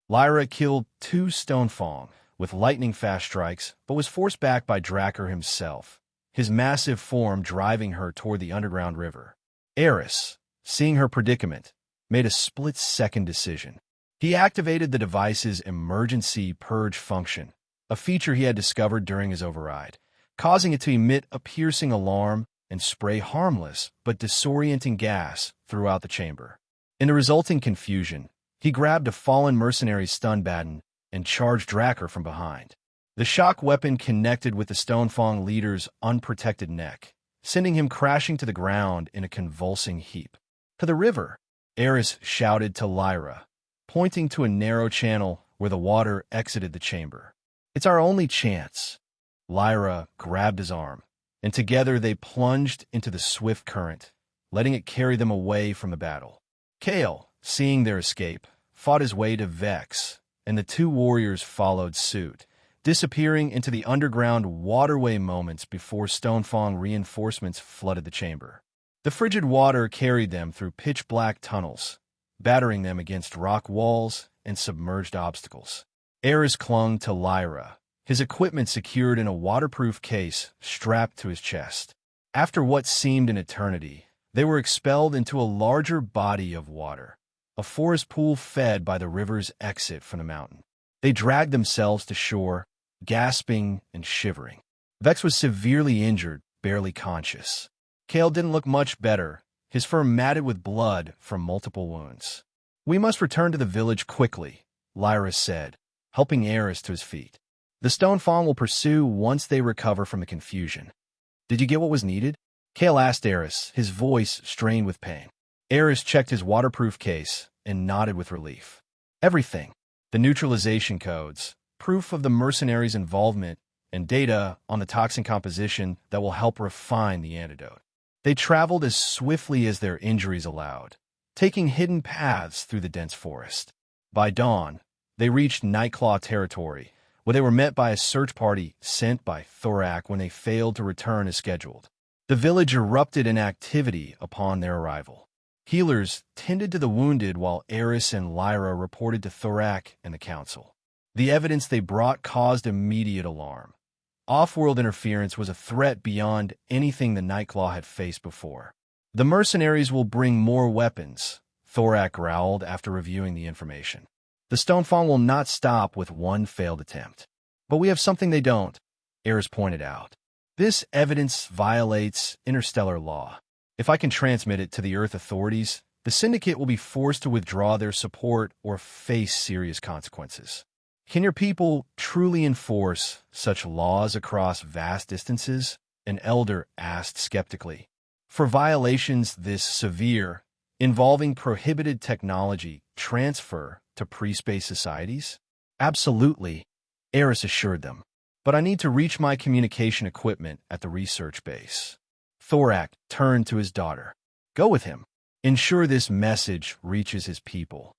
A: Lyra killed 2 Stonefang with lightning-fast strikes, but was forced back by Drakkar himself, his massive form driving her toward the underground river. Eris, seeing her predicament, made a split-second decision. He activated the device's emergency purge function, a feature he had discovered during his override, causing it to emit a piercing alarm and spray harmless but disorienting gas throughout the chamber. In the resulting confusion, he grabbed a fallen mercenary's stun baton and charged Drakkar from behind. The shock weapon connected with the Stonefang leader's unprotected neck, sending him crashing to the ground in a convulsing heap. "To the river," Eris shouted to Lyra, pointing to a narrow channel where the water exited the chamber. "It's our only chance." Lyra grabbed his arm, and together they plunged into the swift current, letting it carry them away from the battle. Kale, seeing their escape, fought his way to Vex, and the 2 warriors followed suit, disappearing into the underground waterway moments before Stonefang reinforcements flooded the chamber. The frigid water carried them through pitch-black tunnels, battering them against rock walls and submerged obstacles. Eris clung to Lyra, his equipment secured in a waterproof case strapped to his chest. After what seemed an eternity, they were expelled into a larger body of water, a forest pool fed by the river's exit from the mountain. They dragged themselves to shore, gasping and shivering. Vex was severely injured, barely conscious. Kale didn't look much better, his fur matted with blood from multiple wounds. "We must return to the village quickly," Lyra said, helping Eris to his feet. "The Stonefang will pursue once they recover from the confusion." "Did you get what was needed?" Kale asked Eris, his voice strained with pain. Eris checked his waterproof case and nodded with relief. "Everything. The neutralization codes, proof of the mercenaries' involvement, and data on the toxin composition that will help refine the antidote." They traveled as swiftly as their injuries allowed, taking hidden paths through the dense forest. By dawn, they reached Nightclaw territory, where they were met by a search party sent by Thorak when they failed to return as scheduled. The village erupted in activity upon their arrival. Healers tended to the wounded while Eris and Lyra reported to Thorak and the council. The evidence they brought caused immediate alarm. Off-world interference was a threat beyond anything the Nightclaw had faced before. "The mercenaries will bring more weapons," Thorak growled after reviewing the information. "The Stonefang will not stop with one failed attempt." "But we have something they don't," Eris pointed out. "This evidence violates interstellar law. If I can transmit it to the Earth authorities, the Syndicate will be forced to withdraw their support or face serious consequences." "Can your people truly enforce such laws across vast distances?" an elder asked skeptically. "For violations this severe, involving prohibited technology transfer to pre-space societies?" "Absolutely," Eris assured them. "But I need to reach my communication equipment at the research base." Thorak turned to his daughter. "Go with him. Ensure this message reaches his people."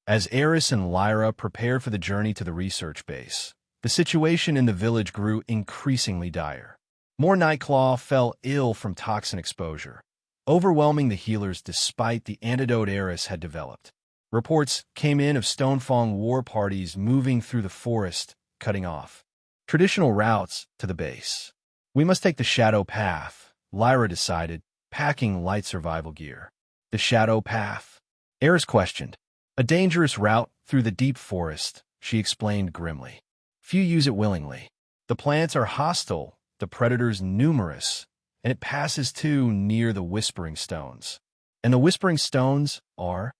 A: As Eris and Lyra prepared for the journey to the research base, the situation in the village grew increasingly dire. More Nightclaw fell ill from toxin exposure, overwhelming the healers despite the antidote Eris had developed. Reports came in of Stonefang war parties moving through the forest, cutting off traditional routes to the base. "We must take the Shadow Path," Lyra decided, packing light survival gear. "The Shadow Path?" Eris questioned. "A dangerous route through the deep forest," she explained grimly. "Few use it willingly. The plants are hostile, the predators numerous, and it passes too near the Whispering Stones. And the Whispering Stones are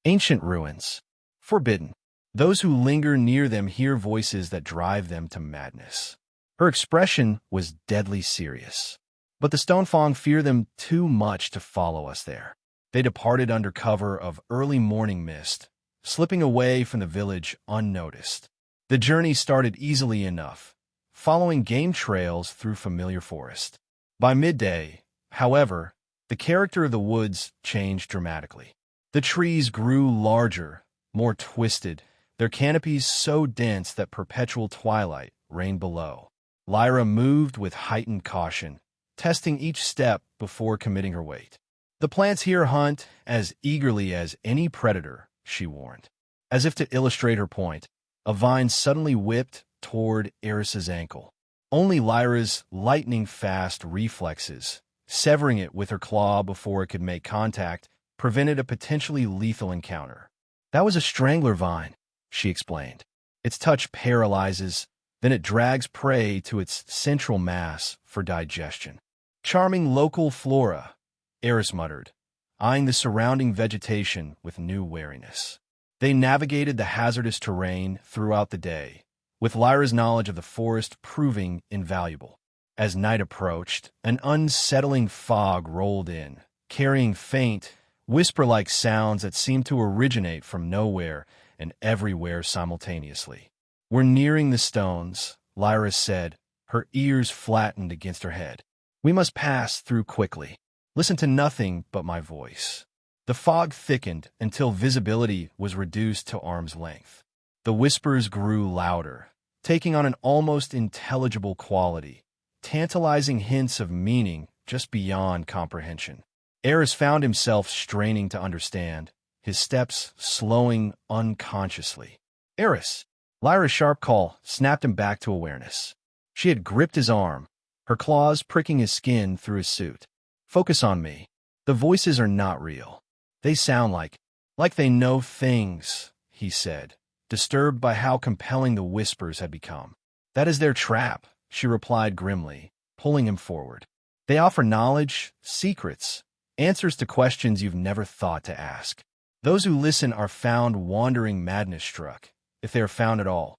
A: ancient ruins, forbidden. Those who linger near them hear voices that drive them to madness." Her expression was deadly serious. "But the Stonefang fear them too much to follow us there." They departed under cover of early morning mist, slipping away from the village unnoticed. The journey started easily enough, following game trails through familiar forest. By midday, however, the character of the woods changed dramatically. The trees grew larger, more twisted, their canopies so dense that perpetual twilight reigned below. Lyra moved with heightened caution, testing each step before committing her weight. "The plants here hunt as eagerly as any predator," she warned. As if to illustrate her point, a vine suddenly whipped toward Eris's ankle. Only Lyra's lightning-fast reflexes, severing it with her claw before it could make contact, prevented a potentially lethal encounter. "That was a strangler vine," she explained. "Its touch paralyzes, then it drags prey to its central mass for digestion." "Charming local flora," Eris muttered, eyeing the surrounding vegetation with new wariness. They navigated the hazardous terrain throughout the day, with Lyra's knowledge of the forest proving invaluable. As night approached, an unsettling fog rolled in, carrying faint, whisper-like sounds that seemed to originate from nowhere and everywhere simultaneously. "We're nearing the stones," Lyra said, her ears flattened against her head. "We must pass through quickly. Listen to nothing but my voice." The fog thickened until visibility was reduced to arm's length. The whispers grew louder, taking on an almost intelligible quality, tantalizing hints of meaning just beyond comprehension. Eris found himself straining to understand, his steps slowing unconsciously. "Eris!" Lyra's sharp call snapped him back to awareness. She had gripped his arm, her claws pricking his skin through his suit. "Focus on me. The voices are not real. They sound like they know things," he said, disturbed by how compelling the whispers had become. "That is their trap," she replied grimly, pulling him forward. "They offer knowledge, secrets, answers to questions you've never thought to ask. Those who listen are found wandering madness-struck, if they are found at all."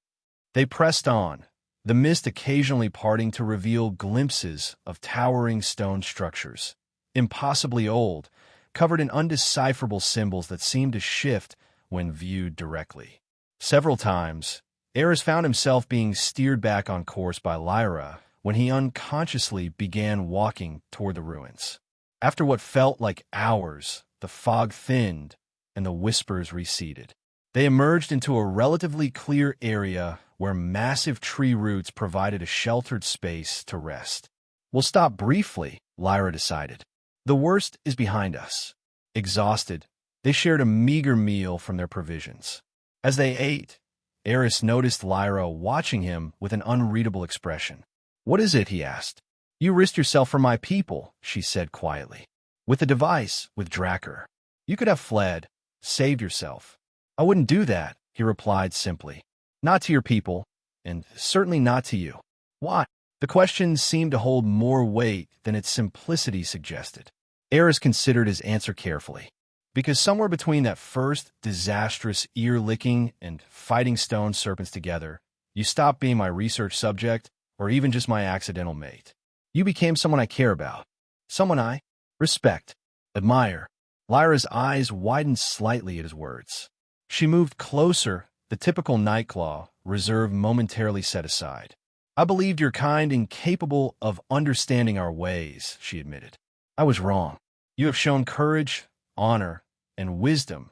A: They pressed on, the mist occasionally parting to reveal glimpses of towering stone structures, impossibly old, covered in undecipherable symbols that seemed to shift when viewed directly. Several times, Eris found himself being steered back on course by Lyra when he unconsciously began walking toward the ruins. After what felt like hours, the fog thinned and the whispers receded. They emerged into a relatively clear area where massive tree roots provided a sheltered space to rest. "We'll stop briefly," Lyra decided. "The worst is behind us." Exhausted, they shared a meager meal from their provisions. As they ate, Eris noticed Lyra watching him with an unreadable expression. "What is it?" he asked. "You risked yourself for my people," she said quietly. "With the device, with Drakkar. You could have fled, saved yourself." "I wouldn't do that," he replied simply. "Not to your people, and certainly not to you." "Why?" The question seemed to hold more weight than its simplicity suggested. Eris considered his answer carefully. "Because somewhere between that first disastrous ear-licking and fighting stone serpents together, you stopped being my research subject or even just my accidental mate. You became someone I care about, someone I respect, admire." Lyra's eyes widened slightly at his words. She moved closer, the typical nightclaw, reserve momentarily set aside. "I believed your kind and capable of understanding our ways," she admitted. "I was wrong. You have shown courage, honor, and wisdom,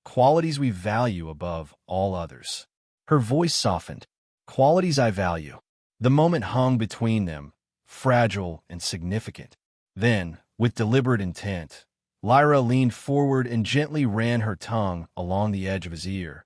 A: qualities we value above all others." Her voice softened. "Qualities I value." The moment hung between them, fragile and significant. Then, with deliberate intent, Lyra leaned forward and gently ran her tongue along the edge of his ear,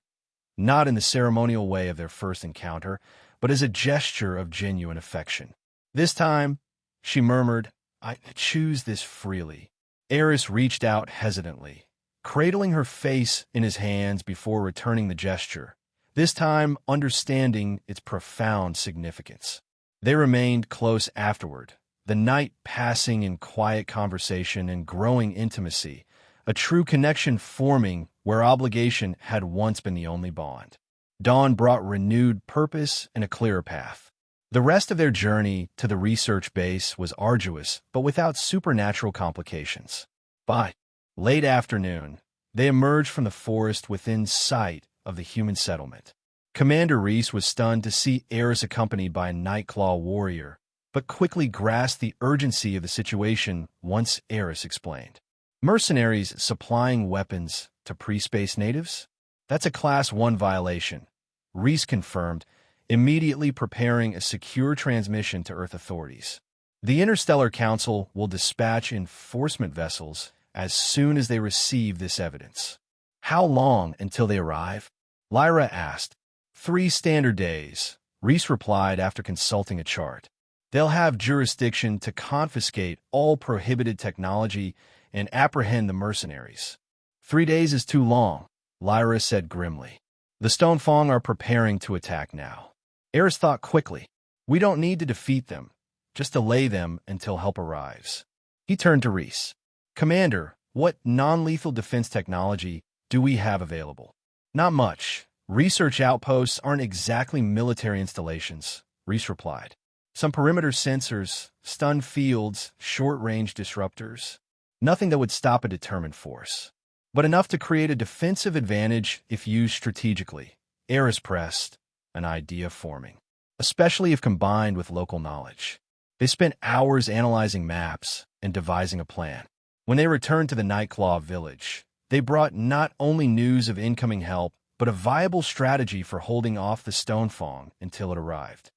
A: not in the ceremonial way of their first encounter, but as a gesture of genuine affection. "This time," she murmured, "I choose this freely." Eris reached out hesitantly, cradling her face in his hands before returning the gesture, this time understanding its profound significance. They remained close afterward, the night passing in quiet conversation and growing intimacy, a true connection forming where obligation had once been the only bond. Dawn brought renewed purpose and a clearer path. The rest of their journey to the research base was arduous, but without supernatural complications. By late afternoon, they emerged from the forest within sight of the human settlement. Commander Reese was stunned to see Eris accompanied by a Nightclaw warrior, but quickly grasped the urgency of the situation once Eris explained. Mercenaries supplying weapons to pre-space natives? That's a Class 1 violation, Reese confirmed, immediately preparing a secure transmission to Earth authorities. The Interstellar Council will dispatch enforcement vessels as soon as they receive this evidence. How long until they arrive? Lyra asked. 3 standard days, Reese replied after consulting a chart. They'll have jurisdiction to confiscate all prohibited technology and apprehend the mercenaries. 3 days is too long, Lyra said grimly. The Stonefang are preparing to attack now. Eris thought quickly. We don't need to defeat them, just delay them until help arrives. He turned to Reese. Commander, what non-lethal defense technology do we have available? Not much. Research outposts aren't exactly military installations, Reese replied. Some perimeter sensors, stun fields, short-range disruptors. Nothing that would stop a determined force. But enough to create a defensive advantage if used strategically. Eris pressed, an idea forming, especially if combined with local knowledge. They spent hours analyzing maps and devising a plan. When they returned to the Nightclaw village, they brought not only news of incoming help, but a viable strategy for holding off the Stonefang until it arrived.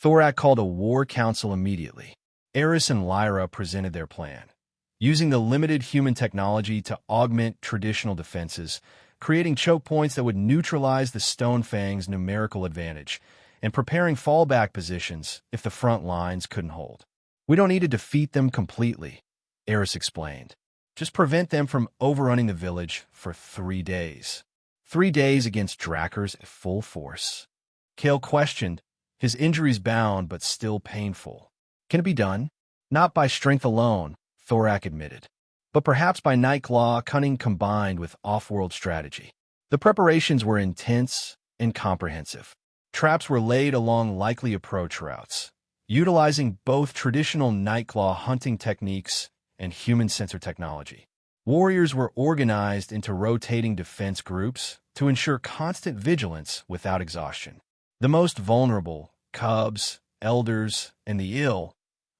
A: Thorak called a war council immediately. Eris and Lyra presented their plan, using the limited human technology to augment traditional defenses, creating choke points that would neutralize the Stonefang's numerical advantage, and preparing fallback positions if the front lines couldn't hold. We don't need to defeat them completely, Eris explained. Just prevent them from overrunning the village for 3 days. 3 days against Drakkars at full force. Kale questioned, his injuries bound but still painful. Can it be done? Not by strength alone, Thorak admitted, but perhaps by Nightclaw cunning combined with off-world strategy. The preparations were intense and comprehensive. Traps were laid along likely approach routes, utilizing both traditional Nightclaw hunting techniques and human sensor technology. Warriors were organized into rotating defense groups to ensure constant vigilance without exhaustion. The most vulnerable, cubs, elders, and the ill,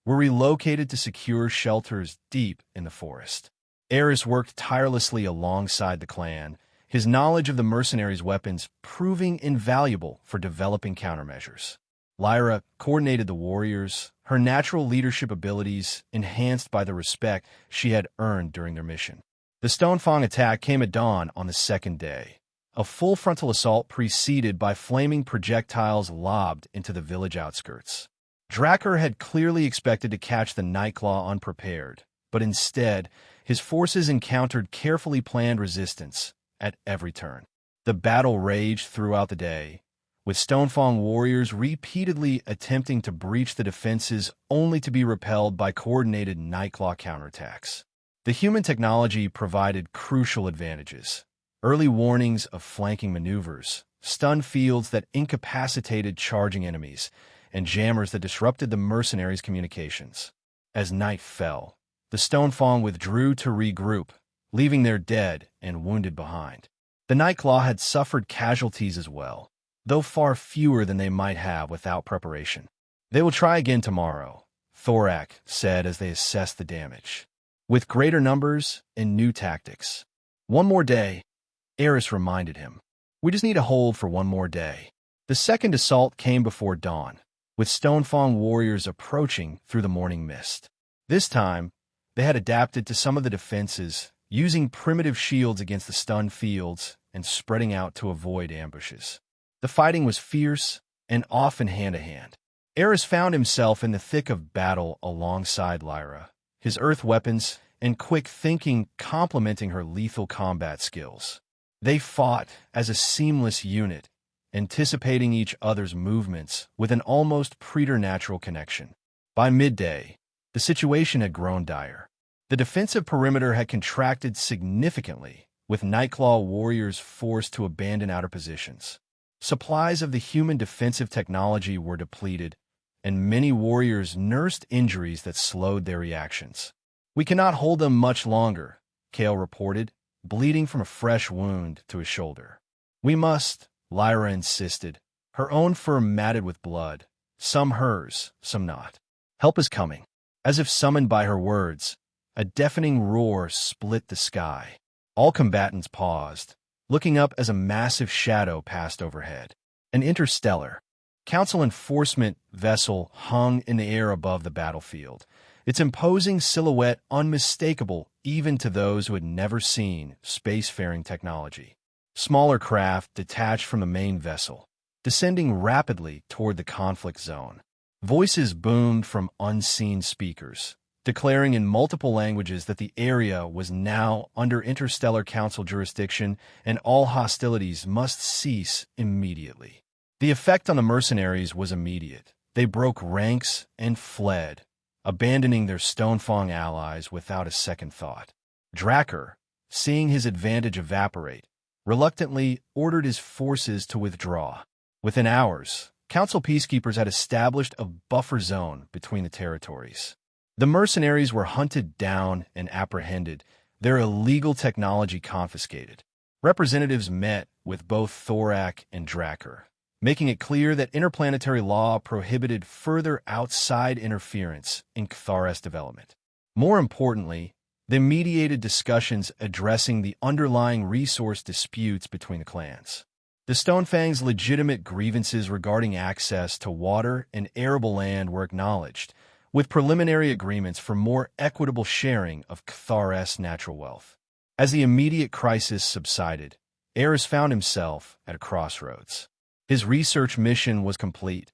A: were relocated to secure shelters deep in the forest. Eris worked tirelessly alongside the clan, his knowledge of the mercenaries' weapons proving invaluable for developing countermeasures. Lyra coordinated the warriors, her natural leadership abilities enhanced by the respect she had earned during their mission. The Stonefang attack came at dawn on the 2nd day, a full frontal assault preceded by flaming projectiles lobbed into the village outskirts. Drakkar had clearly expected to catch the Nightclaw unprepared, but instead, his forces encountered carefully planned resistance at every turn. The battle raged throughout the day, with Stonefang warriors repeatedly attempting to breach the defenses only to be repelled by coordinated Nightclaw counterattacks. The human technology provided crucial advantages. Early warnings of flanking maneuvers, stun fields that incapacitated charging enemies, and jammers that disrupted the mercenaries' communications. As night fell, the Stonefang withdrew to regroup, leaving their dead and wounded behind. The Nightclaw had suffered casualties as well, though far fewer than they might have without preparation. They will try again tomorrow, Thorak said as they assessed the damage, with greater numbers and new tactics. One more day, Eris reminded him. We just need to hold for one more day. The second assault came before dawn, with Stonefang warriors approaching through the morning mist. This time, they had adapted to some of the defenses, using primitive shields against the stun fields and spreading out to avoid ambushes. The fighting was fierce and often hand-to-hand. Eris found himself in the thick of battle alongside Lyra, his earth weapons and quick thinking complementing her lethal combat skills. They fought as a seamless unit, anticipating each other's movements with an almost preternatural connection. By midday, the situation had grown dire. The defensive perimeter had contracted significantly, with Nightclaw warriors forced to abandon outer positions. Supplies of the human defensive technology were depleted, and many warriors nursed injuries that slowed their reactions. We cannot hold them much longer, Kale reported, bleeding from a fresh wound to his shoulder. We must, Lyra insisted, her own fur matted with blood, some hers, some not. Help is coming. As if summoned by her words, A deafening roar split the sky. All combatants paused, looking up as a massive shadow passed overhead. An interstellar Council enforcement vessel hung in the air above the battlefield, its imposing silhouette unmistakable even to those who had never seen spacefaring technology. Smaller craft detached from the main vessel, descending rapidly toward the conflict zone. Voices boomed from unseen speakers, declaring in multiple languages that the area was now under Interstellar Council jurisdiction and all hostilities must cease immediately. The effect on the mercenaries was immediate. They broke ranks and fled, abandoning their Stonefang allies without a second thought. Drakkar, seeing his advantage evaporate, reluctantly ordered his forces to withdraw. Within hours, Council peacekeepers had established a buffer zone between the territories. The mercenaries were hunted down and apprehended, their illegal technology confiscated. Representatives met with both Thorak and Drakkar, making it clear that interplanetary law prohibited further outside interference in Kthar's development. More importantly, they mediated discussions addressing the underlying resource disputes between the clans. The Stonefang's legitimate grievances regarding access to water and arable land were acknowledged, with preliminary agreements for more equitable sharing of Kthar's natural wealth. As the immediate crisis subsided, Eris found himself at a crossroads. His research mission was complete,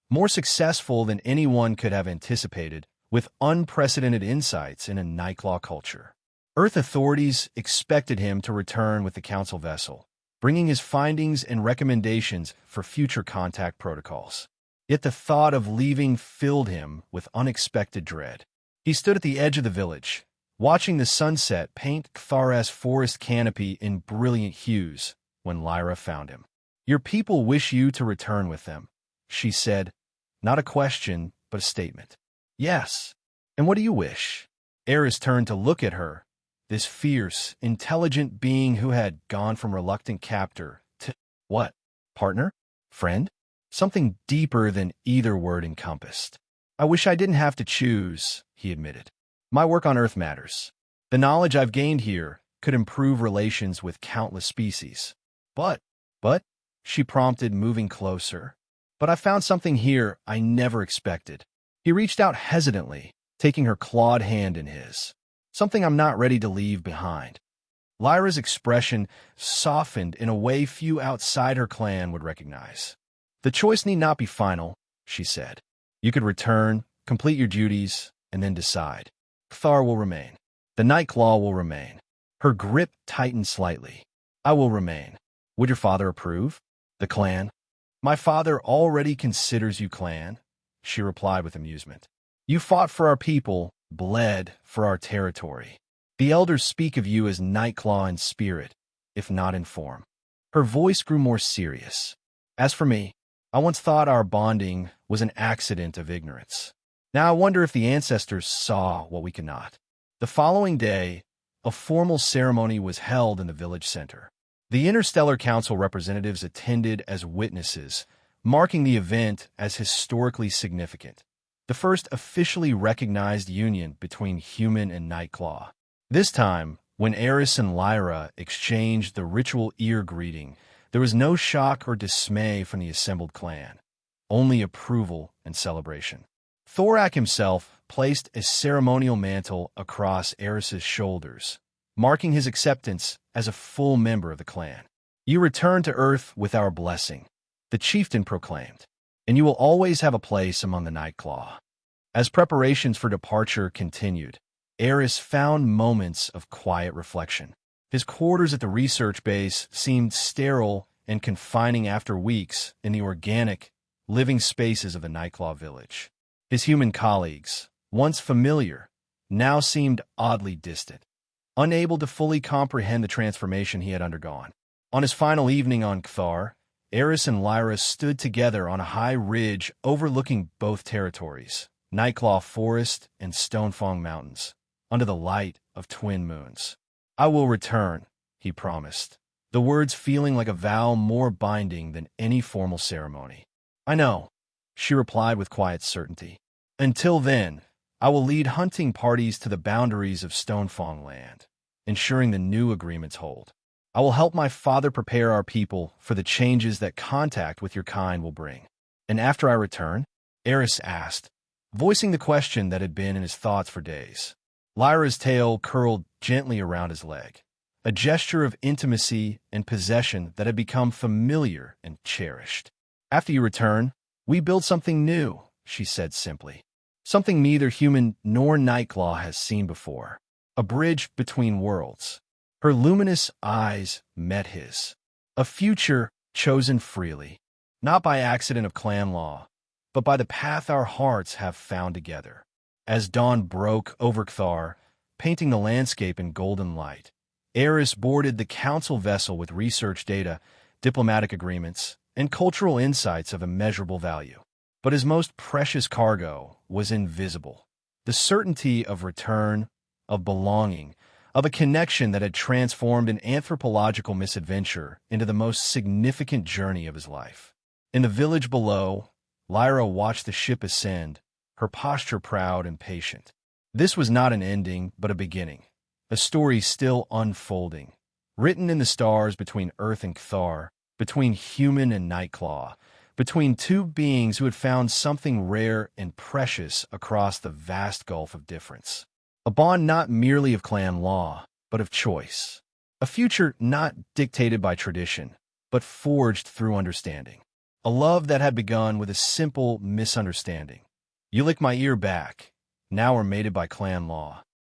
A: more successful than anyone could have anticipated, with unprecedented insights in a Nightclaw culture. Earth authorities expected him to return with the Council vessel, bringing his findings and recommendations for future contact protocols. Yet the thought of leaving filled him with unexpected dread. He stood at the edge of the village, watching the sunset paint Kthar's forest canopy in brilliant hues, when Lyra found him. "Your people wish you to return with them," she said, not a question, but a statement. "Yes. And what do you wish?" Eris turned to look at her, this fierce, intelligent being who had gone from reluctant captor to, what? Partner? Friend? Something deeper than either word encompassed. "I wish I didn't have to choose," he admitted. "My work on Earth matters. The knowledge I've gained here could improve relations with countless species. But, she prompted, moving closer. "But I found something here I never expected." He reached out hesitantly, taking her clawed hand in his. "Something I'm not ready to leave behind." Lyra's expression softened in a way few outside her clan would recognize. "The choice need not be final," she said. "You could return, complete your duties, and then decide. Kthar will remain. The Nightclaw will remain." Her grip tightened slightly. "I will remain. Would your father approve? The clan?" "My father already considers you clan," she replied with amusement. "You fought for our people, bled for our territory. The elders speak of you as Nightclaw in spirit, if not in form." Her voice grew more serious. "As for me, I once thought our bonding was an accident of ignorance. Now I wonder if the ancestors saw what we could not." The following day, a formal ceremony was held in the village center. The Interstellar Council representatives attended as witnesses, marking the event as historically significant, the first officially recognized union between human and Nightclaw. This time, when Eris and Lyra exchanged the ritual ear greeting, there was no shock or dismay from the assembled clan, only approval and celebration. Thorak himself placed a ceremonial mantle across Eris's shoulders, marking his acceptance as a full member of the clan. "You return to Earth with our blessing," the chieftain proclaimed, "and you will always have a place among the Nightclaw." As preparations for departure continued, Eris found moments of quiet reflection. His quarters at the research base seemed sterile and confining after weeks in the organic, living spaces of the Nightclaw village. His human colleagues, once familiar, now seemed oddly distant, unable to fully comprehend the transformation he had undergone. On his final evening on Kthar, Eris and Lyra stood together on a high ridge overlooking both territories, Nightclaw Forest and Stonefang Mountains, under the light of twin moons. "I will return," he promised, the words feeling like a vow more binding than any formal ceremony. "I know," she replied with quiet certainty. "Until then, I will lead hunting parties to the boundaries of Stonefang land, ensuring the new agreements hold. I will help my father prepare our people for the changes that contact with your kind will bring. And after I return? Eris asked, voicing the question that had been in his thoughts for days. Lyra's tail curled gently around his leg, a gesture of intimacy and possession that had become familiar and cherished. After you return, we build something new, she said simply. Something neither human nor Nightclaw has seen before. A bridge between worlds. Her luminous eyes met his. A future chosen freely, not by accident of clan law, but by the path our hearts have found together. As dawn broke over Kthar, painting the landscape in golden light, Eris boarded the council vessel with research data, diplomatic agreements, and cultural insights of immeasurable value. But his most precious cargo was invisible. The certainty of return, of belonging, of a connection that had transformed an anthropological misadventure into the most significant journey of his life. In the village below, Lyra watched the ship ascend, her posture proud and patient. This was not an ending, but a beginning. A story still unfolding, written in the stars between Earth and Kthar, between human and Nightclaw, between two beings who had found something rare and precious across the vast gulf of difference. A bond not merely of clan law, but of choice. A future not dictated by tradition, but forged through understanding. A love that had begun with a simple misunderstanding. You lick my ear back. Now we're mated by clan law.